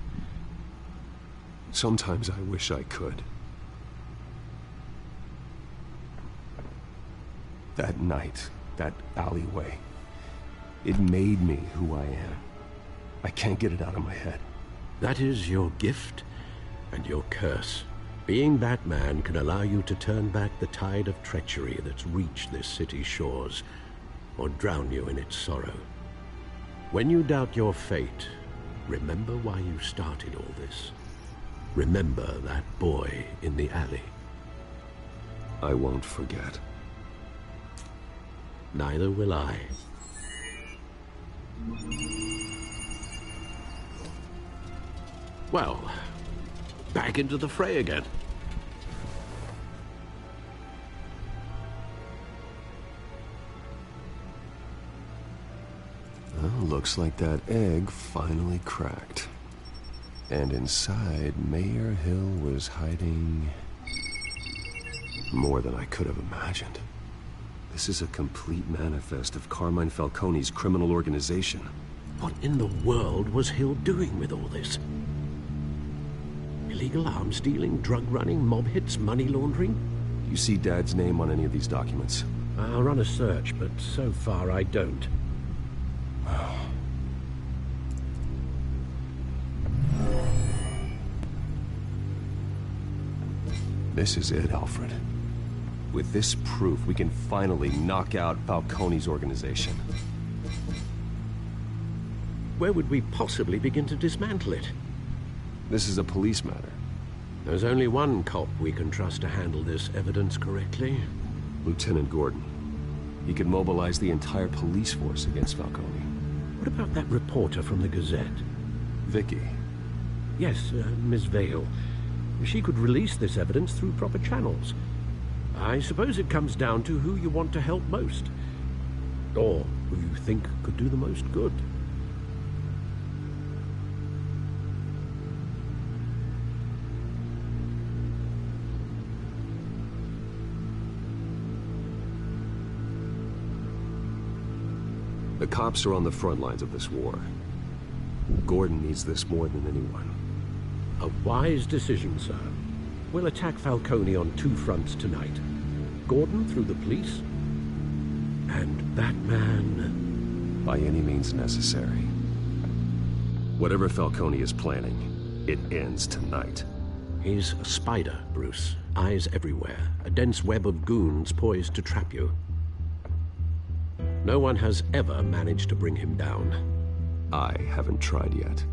Sometimes I wish I could. That night, that alleyway, it made me who I am. I can't get it out of my head. That is your gift and your curse. Being Batman can allow you to turn back the tide of treachery that's reached this city's shores, or drown you in its sorrow. When you doubt your fate, remember why you started all this. Remember that boy in the alley. I won't forget. Neither will I. Well, back into the fray again. Well, looks like that egg finally cracked. And inside, Mayor Hill was hiding more than I could have imagined. This is a complete manifest of Carmine Falcone's criminal organization. What in the world was Hill doing with all this? Illegal arms dealing, drug running, mob hits, money laundering? You see Dad's name on any of these documents? I'll run a search, but so far I don't. This is it, Alfred. With this proof, we can finally knock out Falcone's organization. Where would we possibly begin to dismantle it? This is a police matter. There's only one cop we can trust to handle this evidence correctly. Lieutenant Gordon. He could mobilize the entire police force against Falcone. What about that reporter from the Gazette? Vicky. Yes, Miss Vale. She could release this evidence through proper channels. I suppose it comes down to who you want to help most. Or who you think could do the most good. The cops are on the front lines of this war. Gordon needs this more than anyone. A wise decision, sir. We'll attack Falcone on two fronts tonight. Gordon through the police, and Batman... by any means necessary. Whatever Falcone is planning, it ends tonight. He's a spider, Bruce. Eyes everywhere. A dense web of goons poised to trap you. No one has ever managed to bring him down. I haven't tried yet.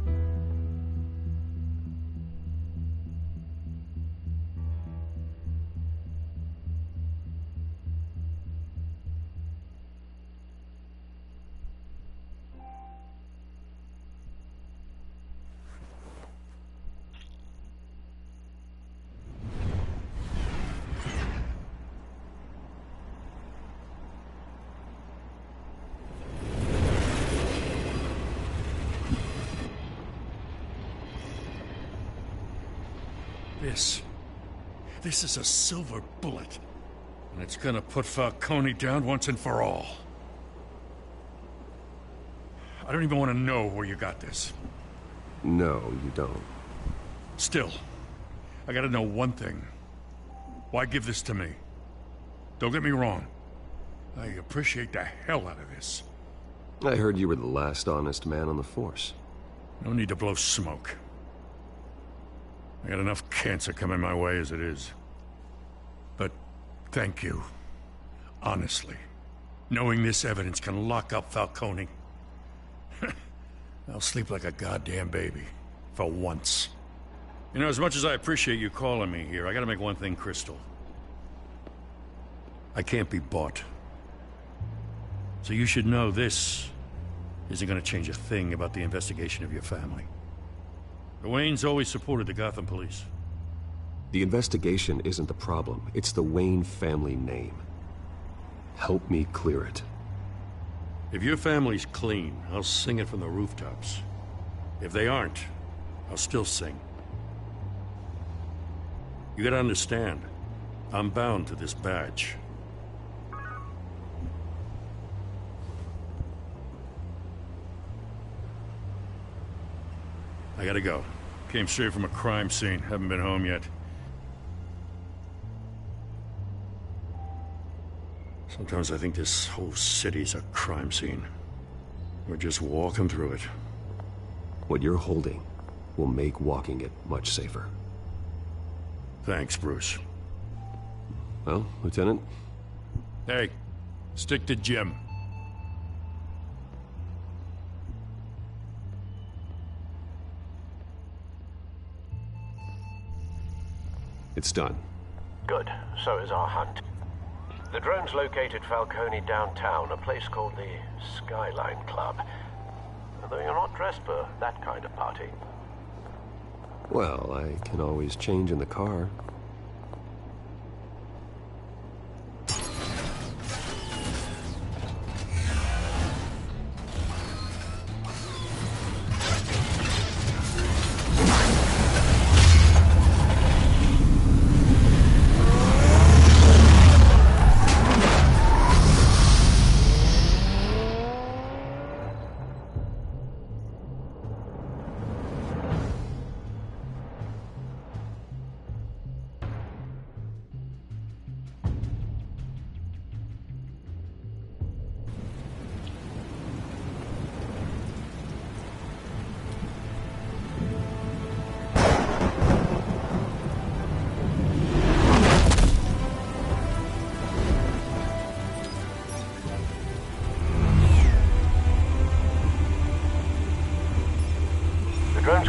This is a silver bullet. And it's gonna put Falcone down once and for all. I don't even want to know where you got this. No, you don't. Still, I gotta know one thing. Why give this to me? Don't get me wrong. I appreciate the hell out of this. I heard you were the last honest man on the force. No need to blow smoke. I got enough cancer coming my way as it is. But thank you. Honestly. Knowing this evidence can lock up Falcone. I'll sleep like a goddamn baby. For once. You know, as much as I appreciate you calling me here, I gotta make one thing crystal. I can't be bought. So you should know this isn't gonna change a thing about the investigation of your family. The Waynes always supported the Gotham police. The investigation isn't the problem. It's the Wayne family name. Help me clear it. If your family's clean, I'll sing it from the rooftops. If they aren't, I'll still sing. You gotta understand, I'm bound to this badge. I gotta go. Came straight from a crime scene. Haven't been home yet. Sometimes I think this whole city's a crime scene. We're just walking through it. What you're holding will make walking it much safer. Thanks, Bruce. Well, Lieutenant? Hey, stick to Jim. It's done. Good. So is our hunt. The drone's located Falcone downtown, a place called the Skyline Club. Though you're not dressed for that kind of party. Well, I can always change in the car.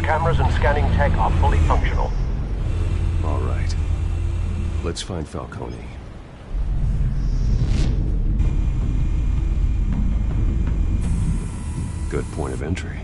Cameras and scanning tech are fully functional. All right. Let's find Falcone. Good point of entry.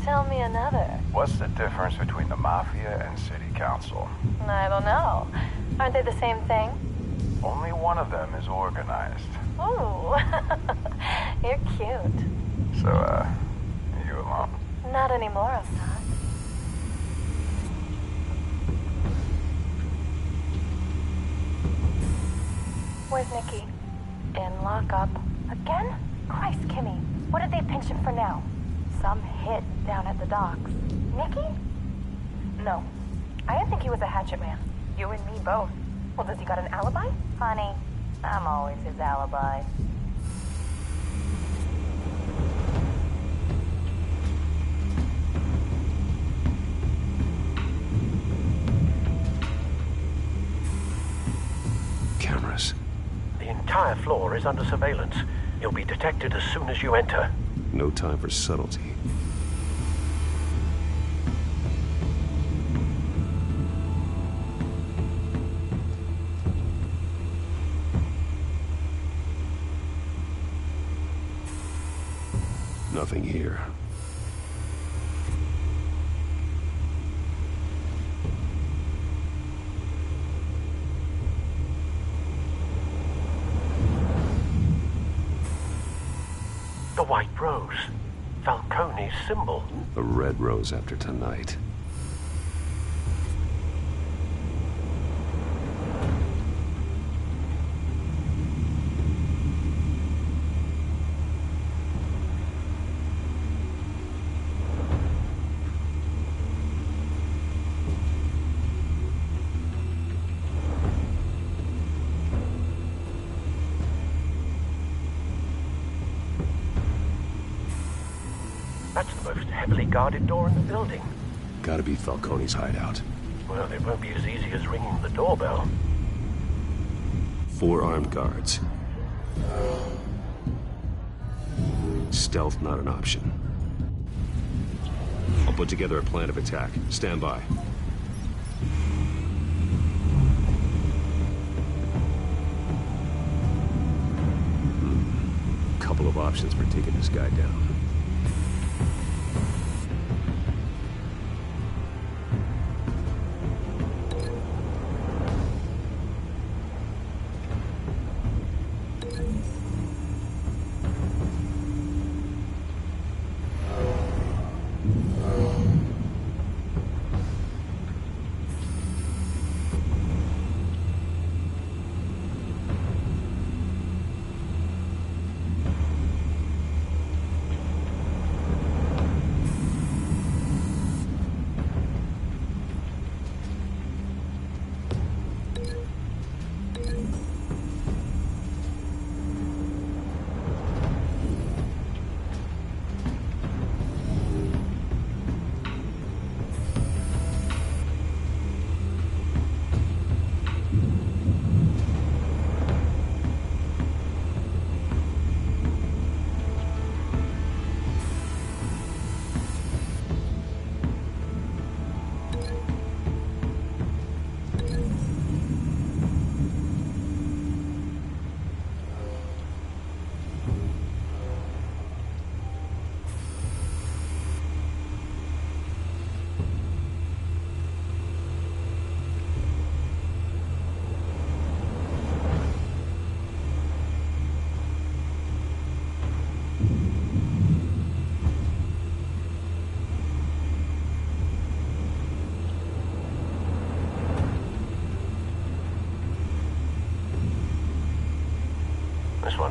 Tell me another. What's the difference between the Mafia and City Council? I don't know. Aren't they the same thing? Only one of them is organized. Ooh. You're cute. So, you alone? Not anymore, I'm not. Where's Nikki? In lockup. Again? Christ, Kimmy. What did they pinch him for now? Some hit down at the docks. Nikki? No. I didn't think he was a hatchet man. You and me both. Well, does he got an alibi? Honey, I'm always his alibi. Cameras. The entire floor is under surveillance. You'll be detected as soon as you enter. No time for subtlety. Nothing here. The white rose. Falcone's symbol. A red rose after tonight. That's the most heavily guarded door in the building. Gotta be Falcone's hideout. Well, it won't be as easy as ringing the doorbell. 4 armed guards. Stealth not an option. I'll put together a plan of attack. Stand by. Couple of options for taking this guy down.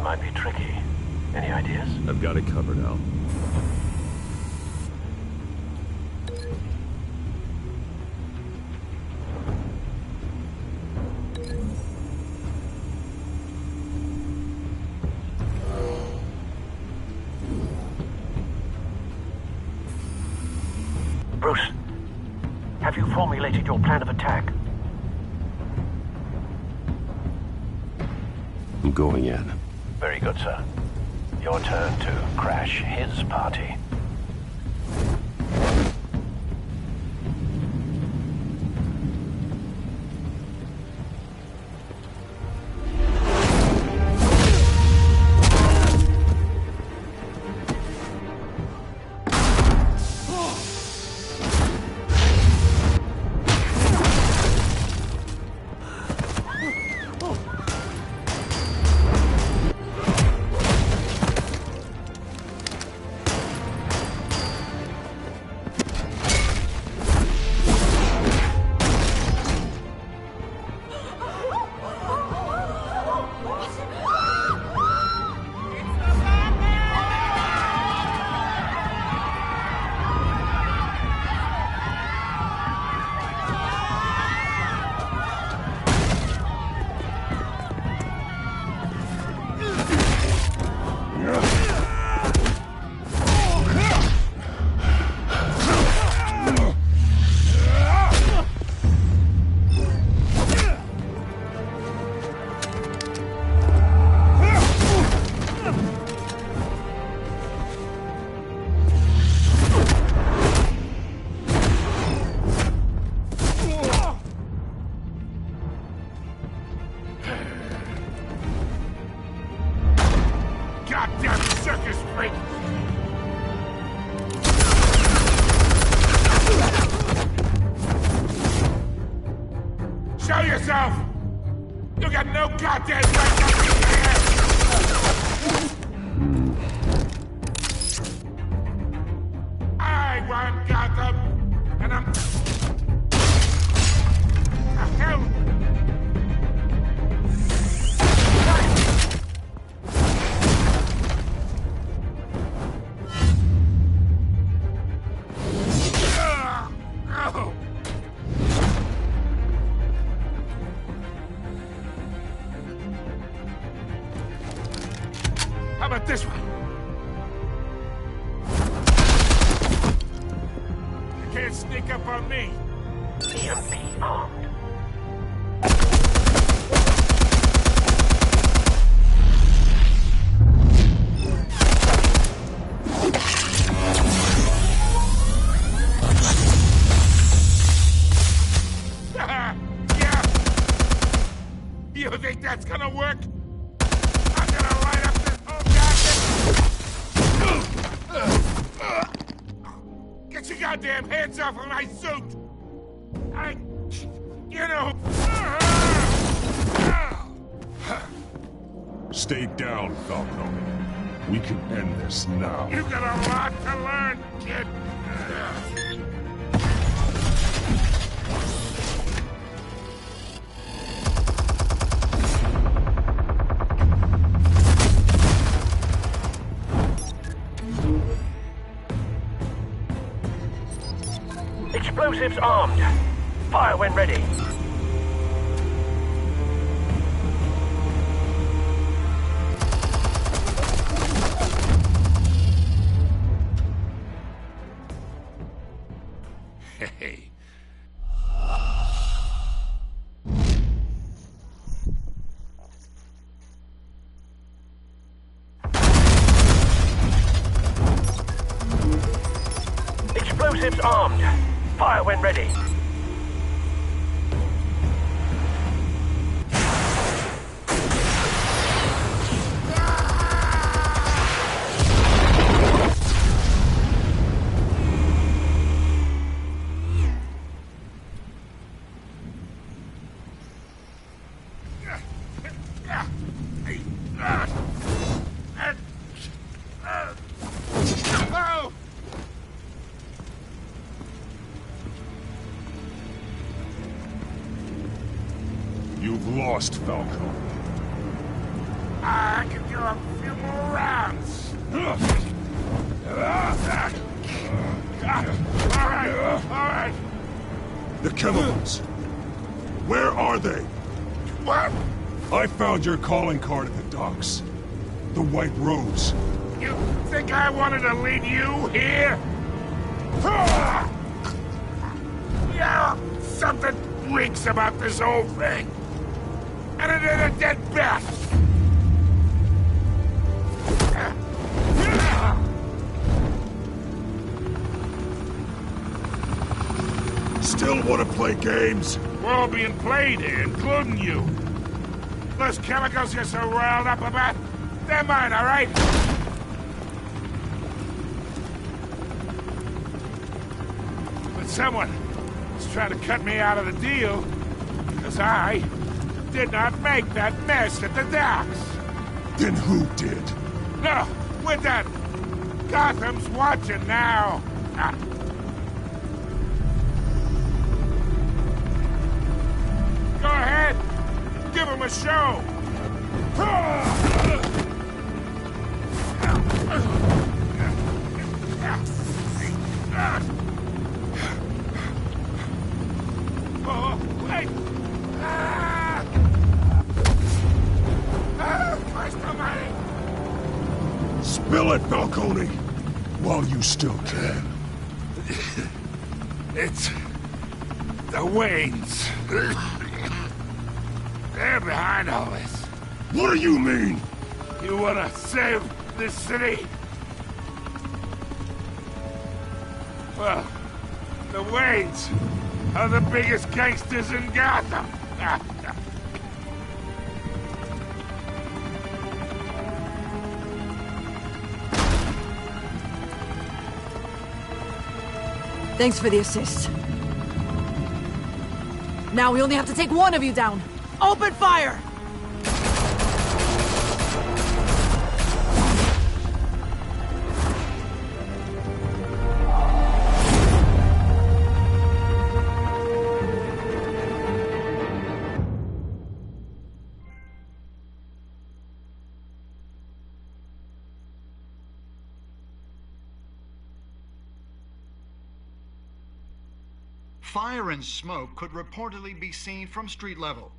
might be tricky. Any ideas? I've got it covered, Al. Bruce, have you formulated your plan of attack? I'm going in. Very good, sir. Your turn to crash his party. Goddamn circus freak! Show yourself! You got no goddamn right to be here! I want Gotham, and I'm... The hell? How about this one? You can't sneak up on me. EMP armed. Yeah. You think that's gonna work? I'm gonna light up this whole goddamn... Get your goddamn hands off of my suit! You know... Stay down, Falcone. We can end this now. You got a lot to learn, kid. Explosives armed. Fire when ready. Hey. Explosives armed. Fire when ready. You've lost, Falcone. I can do a The chemicals. Where are they? What? I found your calling card at the docks. The White Rose. You think I wanted to lead you here? Yeah, something reeks about this whole thing. And it is a dead bat. Still want to play games? We're all being played here, including you. Those chemicals you're so riled up about, they're mine, all right? But someone is trying to cut me out of the deal, because I did not make that mess at the docks. Then who did? No, we're done. Gotham's watching now. Go ahead. Give him a show. Oh, wait. Christ almighty. Spill it, Falcone! While you still can. It's the Waynes. They're behind all this. What do you mean? You wanna save this city? Well, the Waynes are the biggest gangsters in Gotham. Thanks for the assist. Now we only have to take one of you down. Open fire! Fire and smoke could reportedly be seen from street level.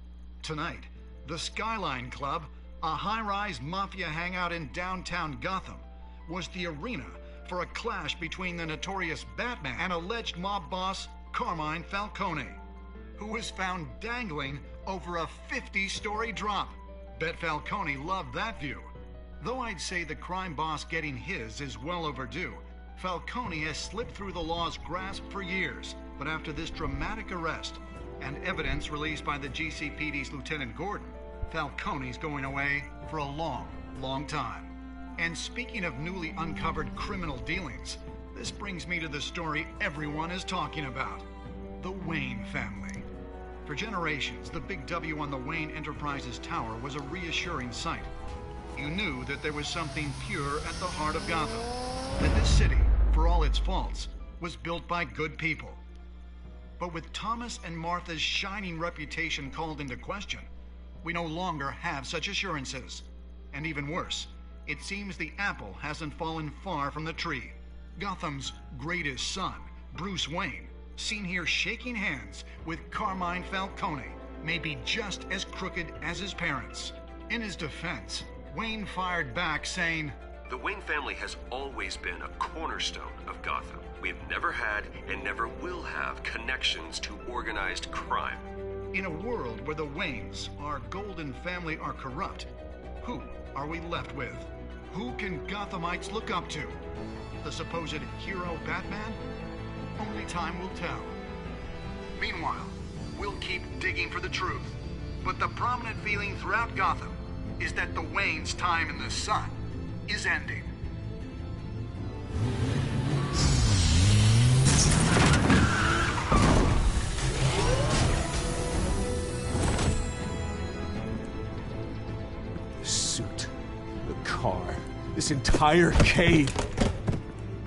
Tonight, the Skyline Club, a high-rise mafia hangout in downtown Gotham, was the arena for a clash between the notorious Batman and alleged mob boss Carmine Falcone, who was found dangling over a 50-story drop. Bet Falcone loved that view. Though I'd say the crime boss getting his is well overdue, Falcone has slipped through the law's grasp for years. But after this dramatic arrest, and evidence released by the GCPD's Lieutenant Gordon, Falcone's going away for a long, long time. And speaking of newly uncovered criminal dealings, this brings me to the story everyone is talking about. The Wayne family. For generations, the big W on the Wayne Enterprises tower was a reassuring sight. You knew that there was something pure at the heart of Gotham. That this city, for all its faults, was built by good people. But with Thomas and Martha's shining reputation called into question, we no longer have such assurances. And even worse, it seems the apple hasn't fallen far from the tree. Gotham's greatest son, Bruce Wayne, seen here shaking hands with Carmine Falcone, may be just as crooked as his parents. In his defense, Wayne fired back saying, "The Wayne family has always been a cornerstone of Gotham. We have never had and never will have connections to organized crime." In a world where the Waynes, our golden family, are corrupt, who are we left with? Who can Gothamites look up to? The supposed hero Batman? Only time will tell. Meanwhile, we'll keep digging for the truth. But the prominent feeling throughout Gotham is that the Waynes' time in the sun is ending. The suit, the car, this entire cave.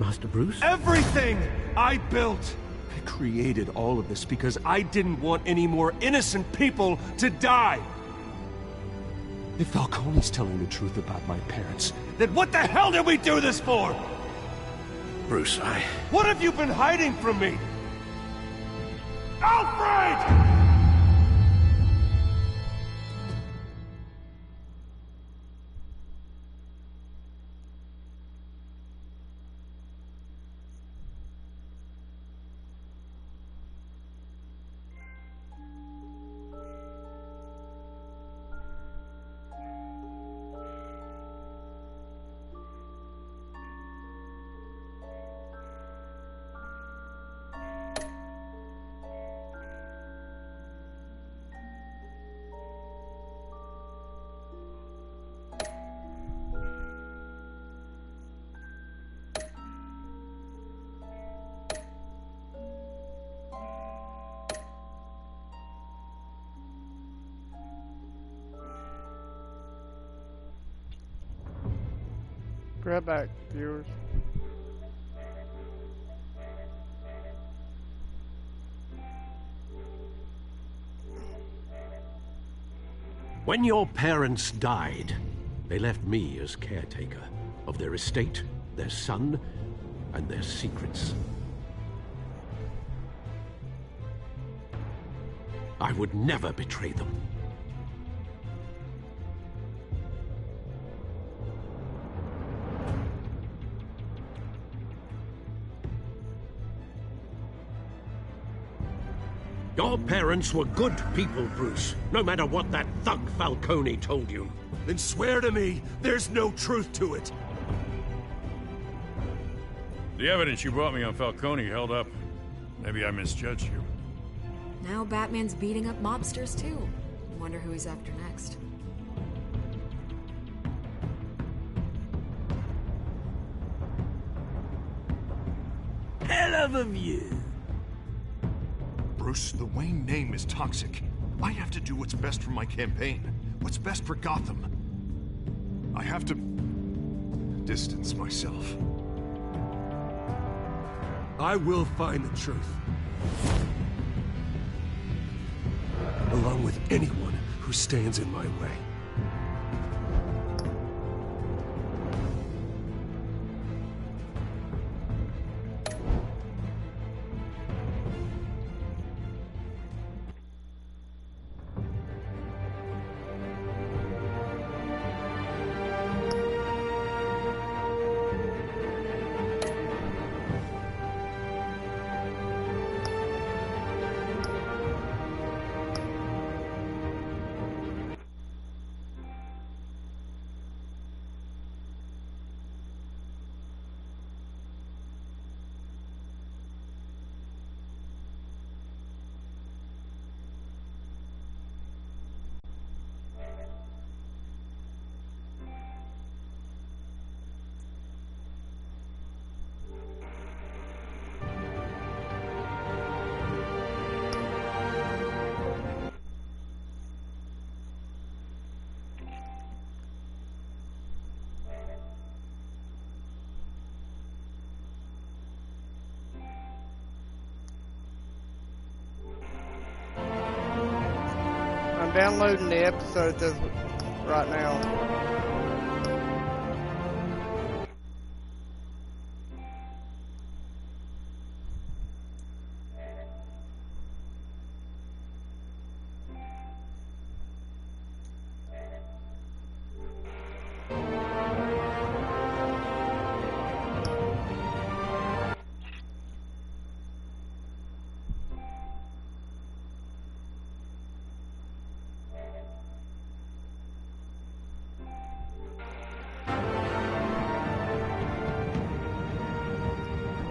Master Bruce? Everything I built! I created all of this because I didn't want any more innocent people to die! If Falcone's telling the truth about my parents, then what the hell did we do this for? Bruce, What have you been hiding from me? Alfred! Right back, viewers. When your parents died, they left me as caretaker of their estate, their son, and their secrets. I would never betray them. Your parents were good people, Bruce, no matter what that thug Falcone told you. Then swear to me there's no truth to it. The evidence you brought me on Falcone held up. Maybe I misjudged you. Now Batman's beating up mobsters, too. Wonder who he's after next. Hell of a view. Bruce, the Wayne name is toxic. I have to do what's best for my campaign. What's best for Gotham. I have to distance myself. I will find the truth. Along with anyone who stands in my way. Downloading the episodes as right now.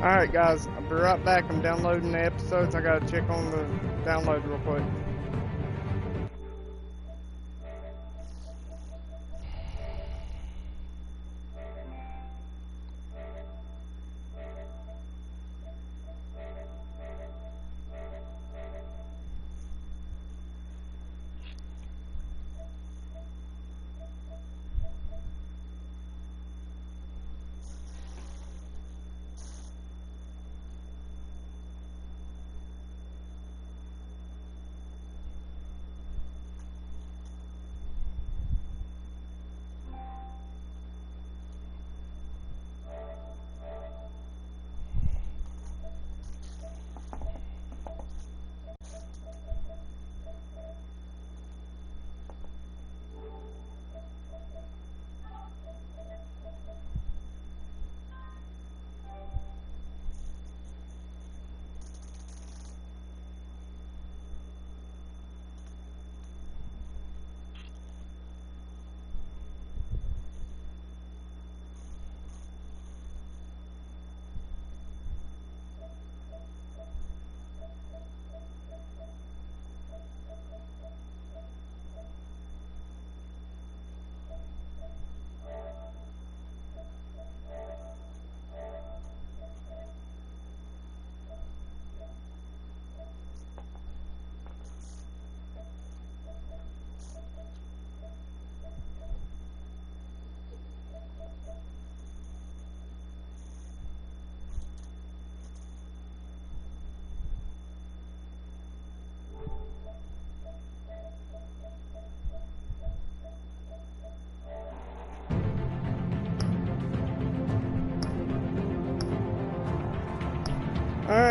Alright guys, I'll be right back. I'm downloading the episodes. I gotta check on the download real quick.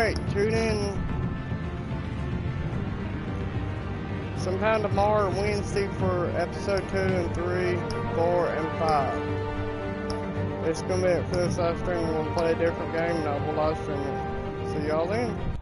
Alright, tune in sometime tomorrow, Wednesday, for episode 2 and 3, 4, and 5. It's gonna be it for this live stream. We're gonna play a different game and I will live stream it. See y'all then.